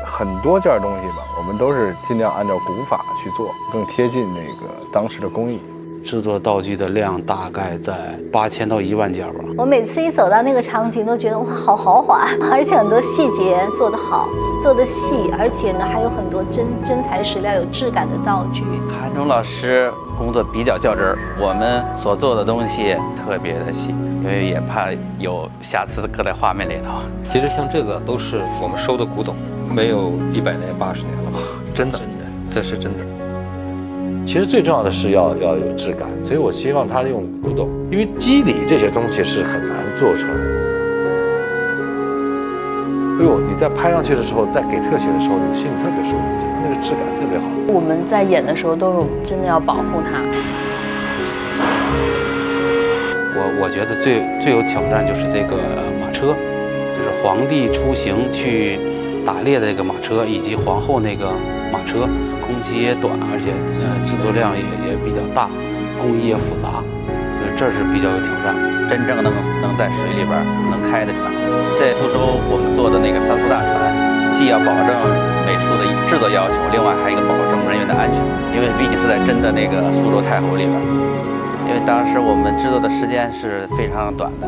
Speaker 20: 很多件东西吧，我们都是尽量按照古法去做，更贴近那个当时的工艺。
Speaker 2: 制作道具的量大概在8000到1万件吧。
Speaker 3: 我每次一走到那个场景，都觉得哇，好豪华，而且很多细节做得好，做得细，而且呢还有很多真材实料、有质感的道具。
Speaker 7: 韩忠老师工作比较较真儿，我们所做的东西特别的细，因为也怕有瑕疵搁在画面里头。
Speaker 17: 其实像这个都是我们收的古董，没有100年、80年了吧？真的，这是真的。
Speaker 15: 其实最重要的是要有质感，所以我希望他用古董，因为肌理这些东西是很难做出来的。哎呦，你在拍上去的时候，在给特写的时候，你心里特别舒服，那个质感特别好。
Speaker 11: 我们在演的时候都是真的要保护它。
Speaker 2: 我觉得最有挑战就是这个马车，就是皇帝出行去打猎的那个马车，以及皇后那个马车。工期也短，而且制作量也比较大，工艺也复杂，所以这是比较有挑战。
Speaker 7: 真正能在水里边能开的船，在苏州我们做的那个3艘大船，既要保证美术的制作要求，另外还有一个保证人员的安全，因为毕竟是在真的那个苏州太湖里边。因为当时我们制作的时间是非常短的，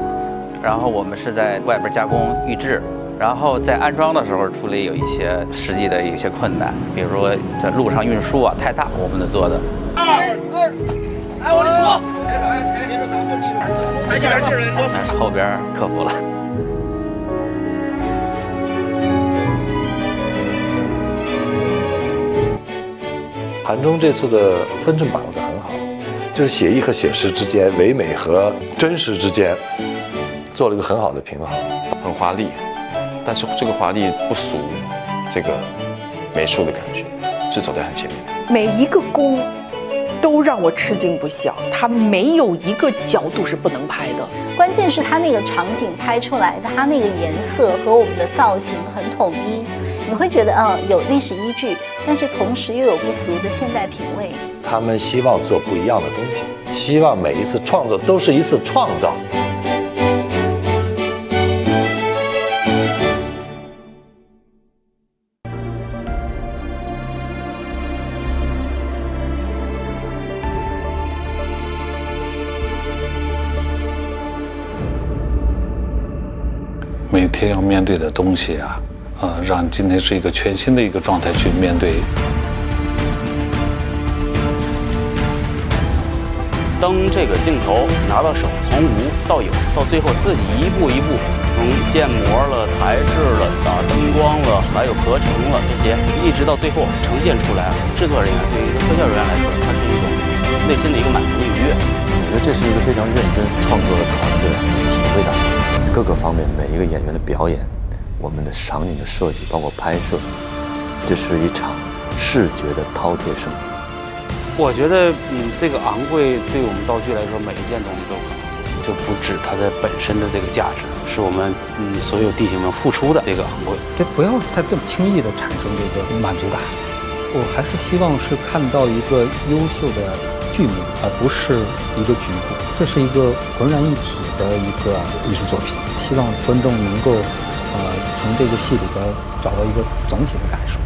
Speaker 7: 然后我们是在外边加工预制。然后在安装的时候处理有一些实际的一些困难，比如说在路上运输啊太大，我们做的。
Speaker 4: 往里说，台前边进来，
Speaker 7: 但是后边克服了。
Speaker 15: 韩忠这次的分寸把握得很好，就是写意和写实之间，唯美和真实之间，做了一个很好的平衡，
Speaker 19: 很华丽。但是这个华丽不俗，这个美术的感觉是走在很前面的。
Speaker 5: 每一个宫都让我吃惊不小，它没有一个角度是不能拍的。
Speaker 3: 关键是它那个场景拍出来的，它那个颜色和我们的造型很统一，你会觉得有历史依据，但是同时又有不俗的现代品味。
Speaker 15: 他们希望做不一样的东西，希望每一次创作都是一次创造。每天要面对的东西啊，让今天是一个全新的一个状态去面对。
Speaker 2: 当这个镜头拿到手，从无到有，到最后自己一步一步，从建模了、材质了、打灯光了，还有合成了这些，一直到最后呈现出来。制作人员对于特效人员来说，它是一种内心的一个满足愉悦。
Speaker 13: 我觉得这是一个非常认真创作的团队体会到各个方面每一个演员的表演，我们的场景的设计，包括拍摄，这是一场视觉的饕餮盛宴。
Speaker 2: 我觉得，这个昂贵对我们道具来说，每一件东西都很昂贵。就不止它的本身的这个价值，是我们所有弟兄们付出的这个昂贵。
Speaker 6: 这不要太这么轻易的产生这个满足感。我还是希望是看到一个优秀的剧目，而不是一个局部。这是一个浑然一体的一个艺术作品，希望观众能够从这个戏里边找到一个总体的感受。